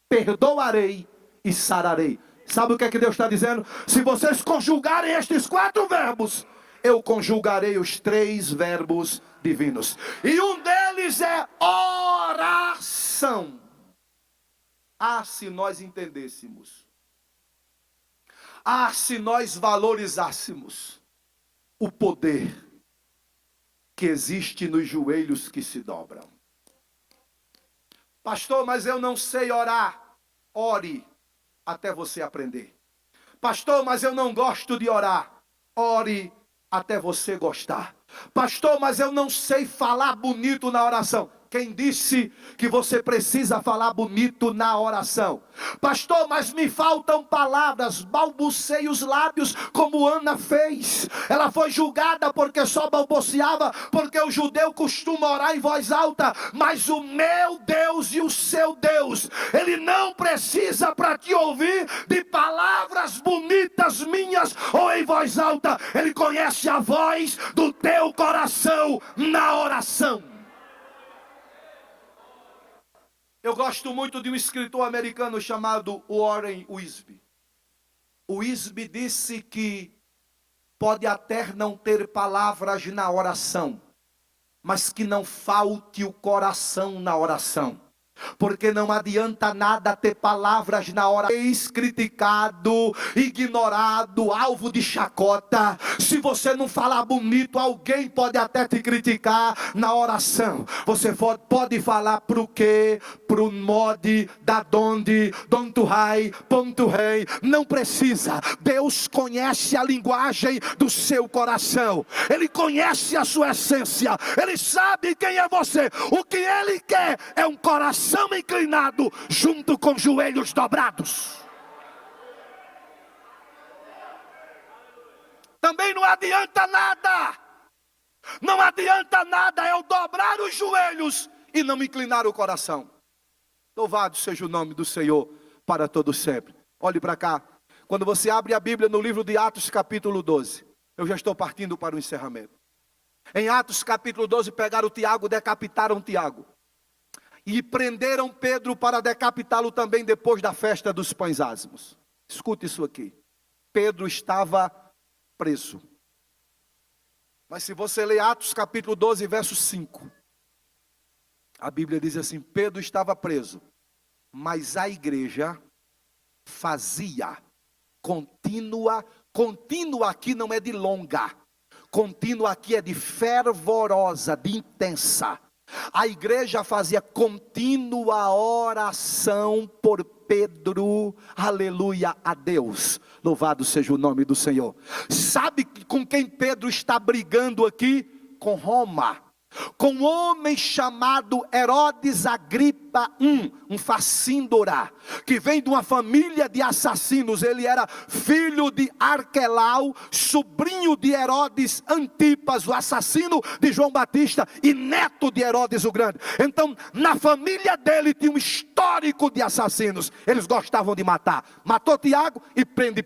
perdoarei e sararei. Sabe o que é que Deus está dizendo? Se vocês conjugarem estes 4 verbos, eu conjugarei os 3 verbos divinos. E um deles é oração. Ah, se nós entendêssemos. Ah, se nós valorizássemos o poder que existe nos joelhos que se dobram. Pastor, mas eu não sei orar. Ore até você aprender. Pastor, mas eu não gosto de orar. Ore até você gostar. Pastor, mas eu não sei falar bonito na oração. Quem disse que você precisa falar bonito na oração? Pastor, mas me faltam palavras, balbucei os lábios como Ana fez. Ela foi julgada porque só balbuciava, porque o judeu costuma orar em voz alta. Mas o meu Deus e o seu Deus, Ele não precisa para te ouvir de palavras bonitas minhas ou em voz alta. Ele conhece a voz do teu coração na oração. Eu gosto muito de um escritor americano chamado Warren Wiersbe. O Wiersbe disse que pode até não ter palavras na oração, mas que não falte o coração na oração. Porque não adianta nada ter palavras na hora, criticado, ignorado, alvo de chacota. Se você não falar bonito, alguém pode até te criticar na oração. Você pode falar pro quê, pro mode, da donde, don't high, ponto rei. Não precisa. Deus conhece a linguagem do seu coração. Ele conhece a sua essência. Ele sabe quem é você. O que Ele quer é um coração inclinado junto com joelhos dobrados. Também não adianta nada. Não adianta nada eu dobrar os joelhos e não me inclinar o coração. Louvado seja o nome do Senhor para todo sempre. Olhe para cá. Quando você abre a Bíblia no livro de Atos capítulo 12. Eu já estou partindo para o encerramento. Em Atos capítulo 12 pegaram Tiago, decapitaram Tiago. E prenderam Pedro para decapitá-lo também depois da festa dos pães ázimos. Escute isso aqui. Pedro estava preso. Mas se você ler Atos capítulo 12, verso 5. A Bíblia diz assim, Pedro estava preso. Mas a igreja fazia contínua aqui não é de longa. Contínua aqui é de fervorosa, de intensa. A igreja fazia contínua oração por Pedro, aleluia a Deus, louvado seja o nome do Senhor. Sabe com quem Pedro está brigando aqui? Com Roma. com um homem chamado Herodes Agripa I, um facíndora, que vem de uma família de assassinos. Ele era filho de Arquelau, sobrinho de Herodes Antipas, o assassino de João Batista, e neto de Herodes o Grande. Então, na família dele tinha um histórico de assassinos. Eles gostavam de matar. Matou Tiago e prende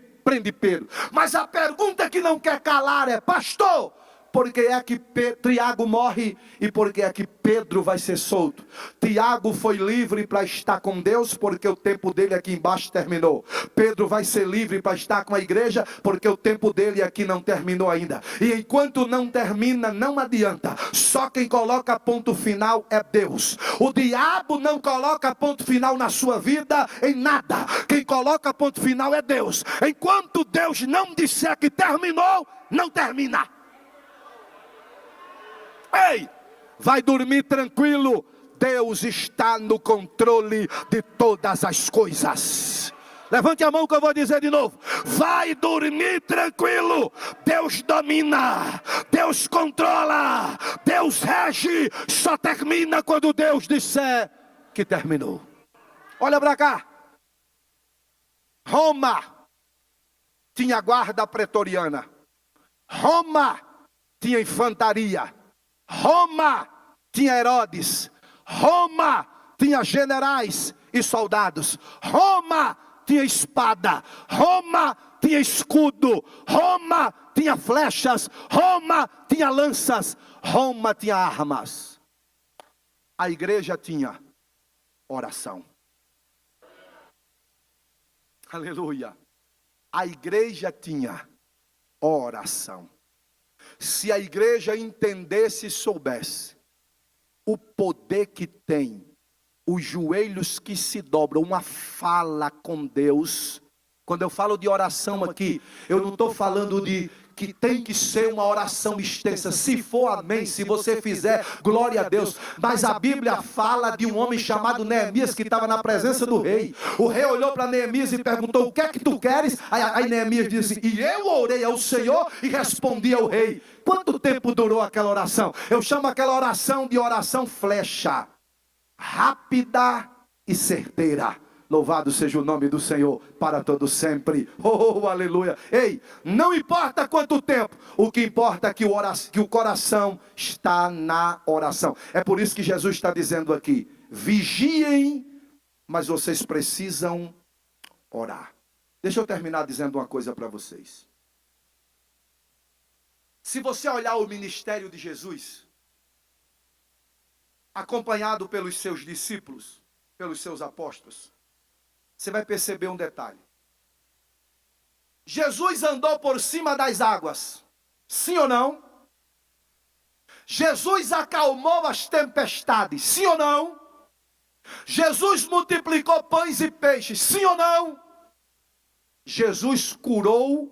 Pedro. Mas a pergunta que não quer calar é: pastor, por que é que Tiago morre e por que é que Pedro vai ser solto? Tiago foi livre para estar com Deus porque o tempo dele aqui embaixo terminou. Pedro vai ser livre para estar com a igreja porque o tempo dele aqui não terminou ainda. E enquanto não termina, não adianta. Só quem coloca ponto final é Deus. O diabo não coloca ponto final na sua vida em nada. Quem coloca ponto final é Deus. Enquanto Deus não disser que terminou, não termina. Ei, vai dormir tranquilo. Deus está no controle de todas as coisas. Levante a mão que eu vou dizer de novo. Vai dormir tranquilo. Deus domina, Deus controla, Deus rege. Só termina quando Deus disser que terminou. Olha para cá. Roma tinha guarda pretoriana. Roma tinha infantaria. Roma tinha Herodes. Roma tinha generais e soldados. Roma tinha espada. Roma tinha escudo. Roma tinha flechas. Roma tinha lanças. Roma tinha armas. A igreja tinha oração. Aleluia. A igreja tinha oração. Se a igreja entendesse e soubesse o poder que tem, os joelhos que se dobram, uma fala com Deus. Quando eu falo de oração aqui, eu não estou falando de que tem que ser uma oração extensa. Se for, amém. Se você fizer, glória a Deus. Mas a Bíblia fala de um homem chamado Neemias que estava na presença do rei. O rei olhou para Neemias e perguntou: o que é que tu queres? Aí Neemias disse: e eu orei ao Senhor e respondi ao rei. Quanto tempo durou aquela oração? Eu chamo aquela oração de oração flecha, rápida e certeira. Louvado seja o nome do Senhor para todo sempre. Oh, aleluia. Ei, não importa quanto tempo, o que importa é que o coração está na oração. É por isso que Jesus está dizendo aqui: vigiem, mas vocês precisam orar. Deixa eu terminar dizendo uma coisa para vocês. Se você olhar o ministério de Jesus, acompanhado pelos seus discípulos, pelos seus apóstolos, você vai perceber um detalhe. Jesus andou por cima das águas, sim ou não? Jesus acalmou as tempestades, sim ou não? Jesus multiplicou pães e peixes, sim ou não? Jesus curou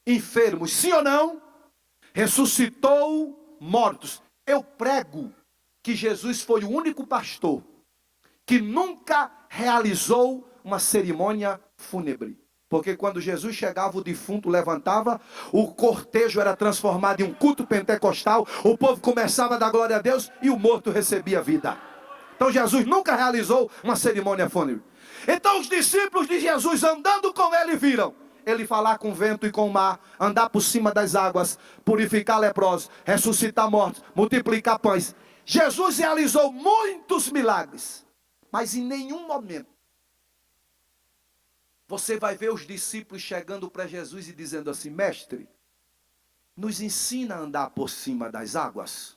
enfermos, sim ou não? Ressuscitou mortos. Eu prego que Jesus foi o único pastor que nunca realizou uma cerimônia fúnebre. Porque quando Jesus chegava, o defunto levantava, o cortejo era transformado em um culto pentecostal, o povo começava a dar glória a Deus e o morto recebia vida. Então Jesus nunca realizou uma cerimônia fúnebre. Então os discípulos de Jesus, andando com ele, viram ele falar com o vento e com o mar, andar por cima das águas, purificar leprosos, ressuscitar mortos, multiplicar pães. Jesus realizou muitos milagres, mas em nenhum momento você vai ver os discípulos chegando para Jesus e dizendo assim: mestre, nos ensina a andar por cima das águas.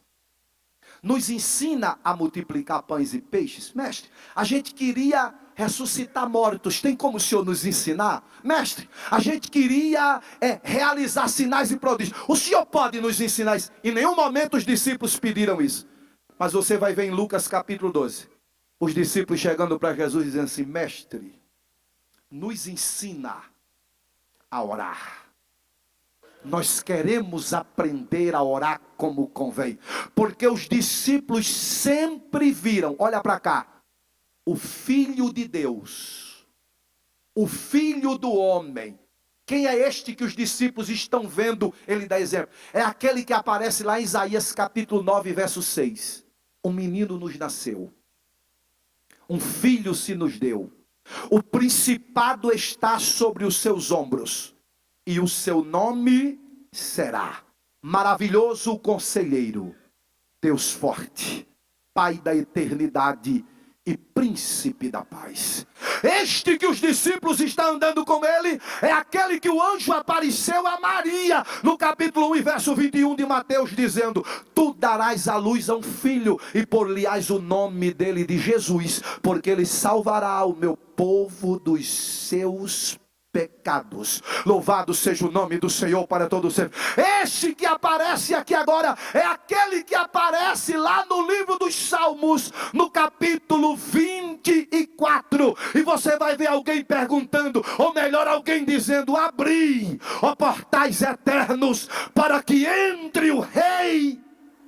Nos ensina a multiplicar pães e peixes. Mestre, a gente queria ressuscitar mortos. Tem como o Senhor nos ensinar? Mestre, a gente queria realizar sinais e prodígios. O Senhor pode nos ensinar isso? Em nenhum momento os discípulos pediram isso. Mas você vai ver em Lucas capítulo 12. Os discípulos chegando para Jesus dizendo assim: mestre, nos ensina a orar. Nós queremos aprender a orar como convém. Porque os discípulos sempre viram, olha para cá, o Filho de Deus, o Filho do homem, Quem é este que os discípulos estão vendo? Ele dá exemplo. É aquele que aparece lá em Isaías capítulo 9, verso 6. Um menino nos nasceu. Um filho se nos deu. O principado está sobre os seus ombros. E o seu nome será Maravilhoso Conselheiro, Deus Forte, Pai da Eternidade e Príncipe da Paz. Este que os discípulos estão andando com ele é aquele que o anjo apareceu a Maria no capítulo 1 e verso 21 de Mateus, dizendo: tu darás à luz a um filho e por-lhe-ás o nome dele de Jesus, porque ele salvará o meu povo dos seus pecados. Louvado seja o nome do Senhor para todo sempre. Este que aparece aqui agora é aquele que aparece lá no livro dos Salmos, no capítulo 24. E você vai ver alguém perguntando, ou melhor, alguém dizendo: abri, ó portais eternos, para que entre o Rei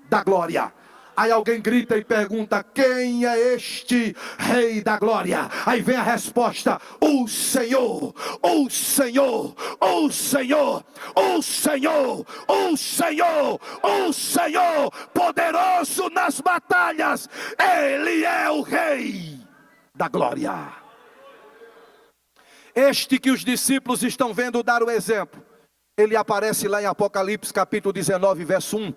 da Glória. Aí alguém grita e pergunta: quem é este Rei da Glória? Aí vem a resposta: o Senhor, o Senhor, o Senhor, o Senhor, o Senhor, o Senhor, poderoso nas batalhas. Ele é o Rei da Glória. Este que os discípulos estão vendo dar o exemplo, ele aparece lá em Apocalipse capítulo 19, verso 1.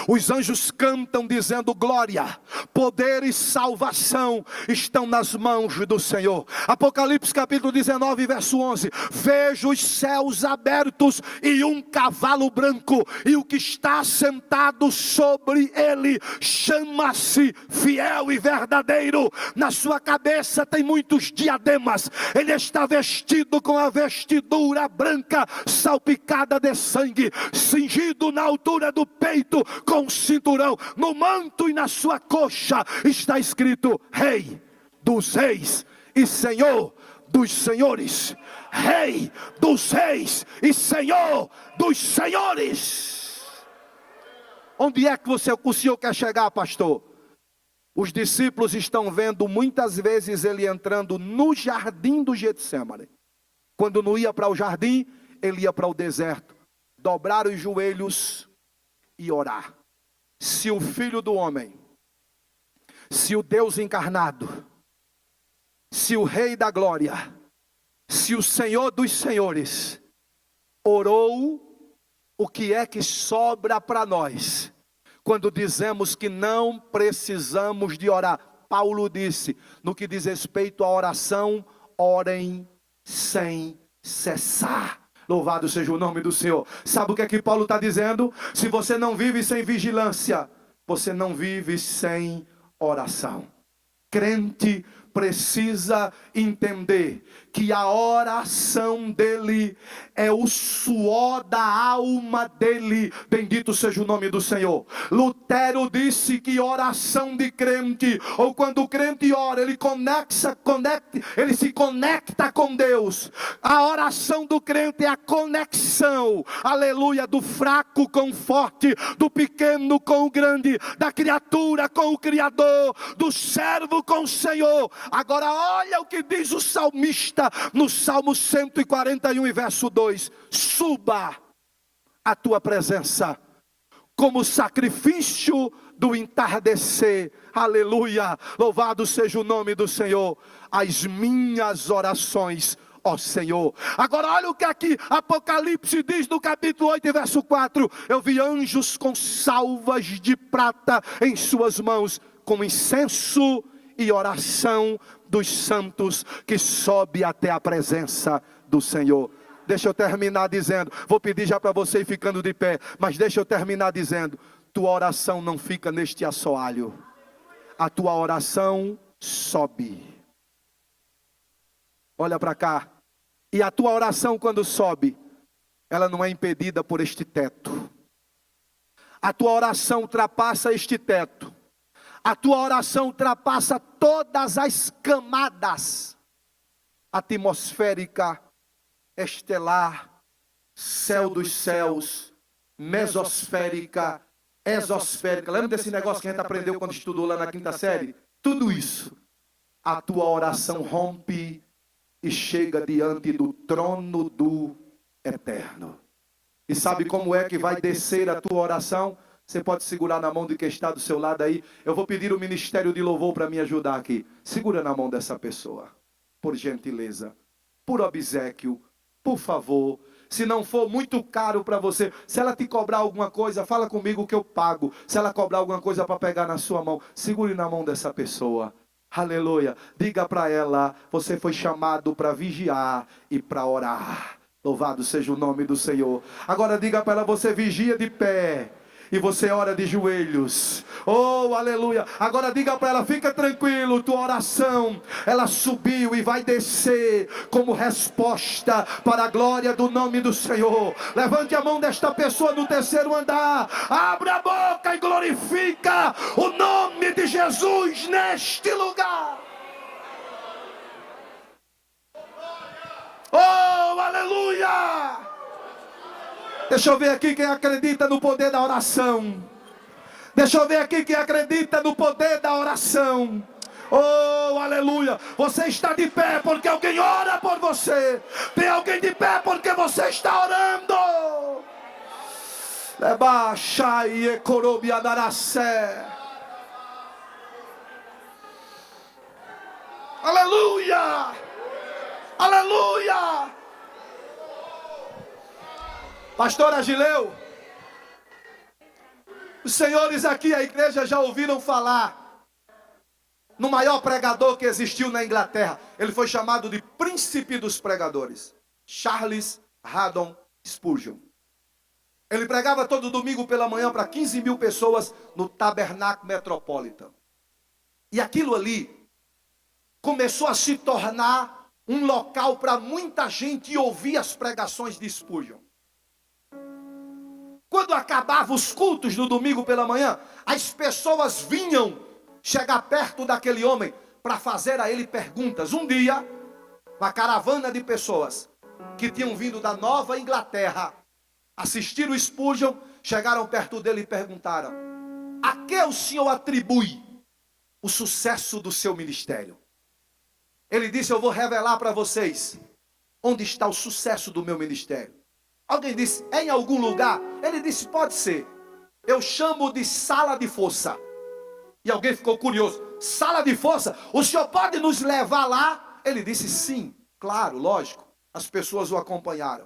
Os anjos cantam dizendo: glória, poder e salvação estão nas mãos do Senhor. Apocalipse capítulo 19, verso 11. Vejo os céus abertos e um cavalo branco, e o que está sentado sobre ele chama-se Fiel e Verdadeiro. Na sua cabeça tem muitos diademas. Ele está vestido com a vestidura branca salpicada de sangue, cingido na altura do peito com um cinturão. No manto e na sua coxa está escrito: Rei dos Reis e Senhor dos Senhores. Rei dos Reis e Senhor dos Senhores. Onde é que o senhor quer chegar, pastor? Os discípulos estão vendo muitas vezes ele entrando no jardim do Getsêmani. Quando não ia para o jardim, ele ia para o deserto, dobrar os joelhos e orar. Se o Filho do Homem, se o Deus encarnado, se o Rei da Glória, se o Senhor dos Senhores orou, o que é que sobra para nós quando dizemos que não precisamos de orar? Paulo disse: no que diz respeito à oração, orem sem cessar. Louvado seja o nome do Senhor. Sabe o que é que Paulo está dizendo? Se você não vive sem vigilância, você não vive sem oração. Crente precisa entender que a oração dele é o suor da alma dele. Bendito seja o nome do Senhor. Lutero disse que oração de crente, ou quando o crente ora, ele se conecta com Deus. A oração do crente é a conexão, aleluia, do fraco com o forte, do pequeno com o grande, da criatura com o Criador, do servo com o Senhor. Agora olha o que diz o salmista no Salmo 141 e verso 2: suba a tua presença como sacrifício do entardecer, aleluia, louvado seja o nome do Senhor, as minhas orações, ó Senhor. Agora olha o que aqui Apocalipse diz no capítulo 8 verso 4: eu vi anjos com salvas de prata em suas mãos, com incenso e oração dos santos que sobe até a presença do Senhor. Deixa eu terminar dizendo, vou pedir já para você ir ficando de pé, mas deixa eu terminar dizendo: tua oração não fica neste assoalho, a tua oração sobe. Olha para cá. E a tua oração, quando sobe, ela não é impedida por este teto. A tua oração ultrapassa este teto. A tua oração ultrapassa todas as camadas atmosférica, estelar, céu dos céus, mesosférica, exosférica. Lembra desse negócio que a gente aprendeu quando estudou lá na quinta série? Tudo isso, a tua oração rompe e chega diante do trono do eterno. E sabe como é que vai descer a tua oração? Você pode segurar na mão de quem está do seu lado aí. Eu vou pedir o ministério de louvor para me ajudar aqui. Segura na mão dessa pessoa, por gentileza, por obséquio, por favor. Se não for muito caro para você, se ela te cobrar alguma coisa, fala comigo que eu pago. Se ela cobrar alguma coisa para pegar na sua mão, segure na mão dessa pessoa. Aleluia. Diga para ela, você foi chamado para vigiar e para orar. Louvado seja o nome do Senhor. Agora diga para ela, você vigia de pé e você ora de joelhos. Oh, aleluia. Agora diga para ela, fica tranquilo, tua oração, ela subiu e vai descer como resposta para a glória do nome do Senhor. Levante a mão desta pessoa no terceiro andar. Abra a boca e glorifica o nome de Jesus neste lugar. Oh, aleluia! Deixa eu ver aqui quem acredita no poder da oração. Deixa eu ver aqui quem acredita no poder da oração. Oh, aleluia. Você está de pé porque alguém ora por você. Tem alguém de pé porque você está orando. Aleluia. Aleluia. Pastor Agileu, os senhores aqui, a igreja, já ouviram falar no maior pregador que existiu na Inglaterra. Ele foi chamado de príncipe dos pregadores, Charles Haddon Spurgeon. Ele pregava todo domingo pela manhã para 15 mil pessoas no Tabernáculo Metropolitan. E aquilo ali começou a se tornar um local para muita gente ouvir as pregações de Spurgeon. Quando acabavam os cultos no domingo pela manhã, as pessoas vinham chegar perto daquele homem para fazer a ele perguntas. Um dia, uma caravana de pessoas que tinham vindo da Nova Inglaterra assistir o Spurgeon, chegaram perto dele e perguntaram: a que o senhor atribui o sucesso do seu ministério? Ele disse: eu vou revelar para vocês onde está o sucesso do meu ministério. Alguém disse: é em algum lugar? Ele disse: pode ser. Eu chamo de sala de força. E alguém ficou curioso: sala de força? O senhor pode nos levar lá? Ele disse: sim, claro, lógico. As pessoas o acompanharam.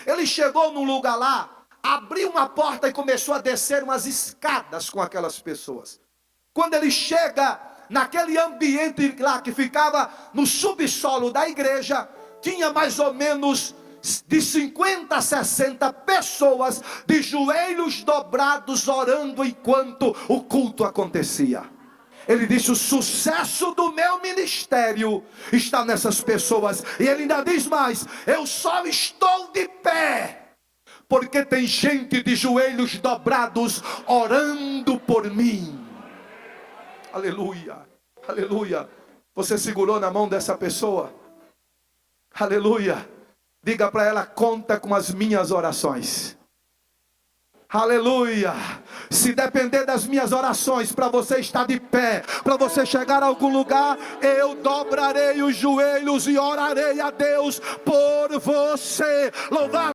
Ele chegou num lugar lá, abriu uma porta e começou a descer umas escadas com aquelas pessoas. Quando ele chega naquele ambiente lá que ficava no subsolo da igreja, tinha mais ou menos de 50 a 60 pessoas de joelhos dobrados orando enquanto o culto acontecia. Ele disse: o sucesso do meu ministério está nessas pessoas. E ele ainda diz mais: eu só estou de pé porque tem gente de joelhos dobrados orando por mim. Aleluia, aleluia. Você segurou na mão dessa pessoa? Aleluia. Diga para ela: conta com as minhas orações. Aleluia. Se depender das minhas orações para você estar de pé, para você chegar a algum lugar, eu dobrarei os joelhos e orarei a Deus por você. Louvado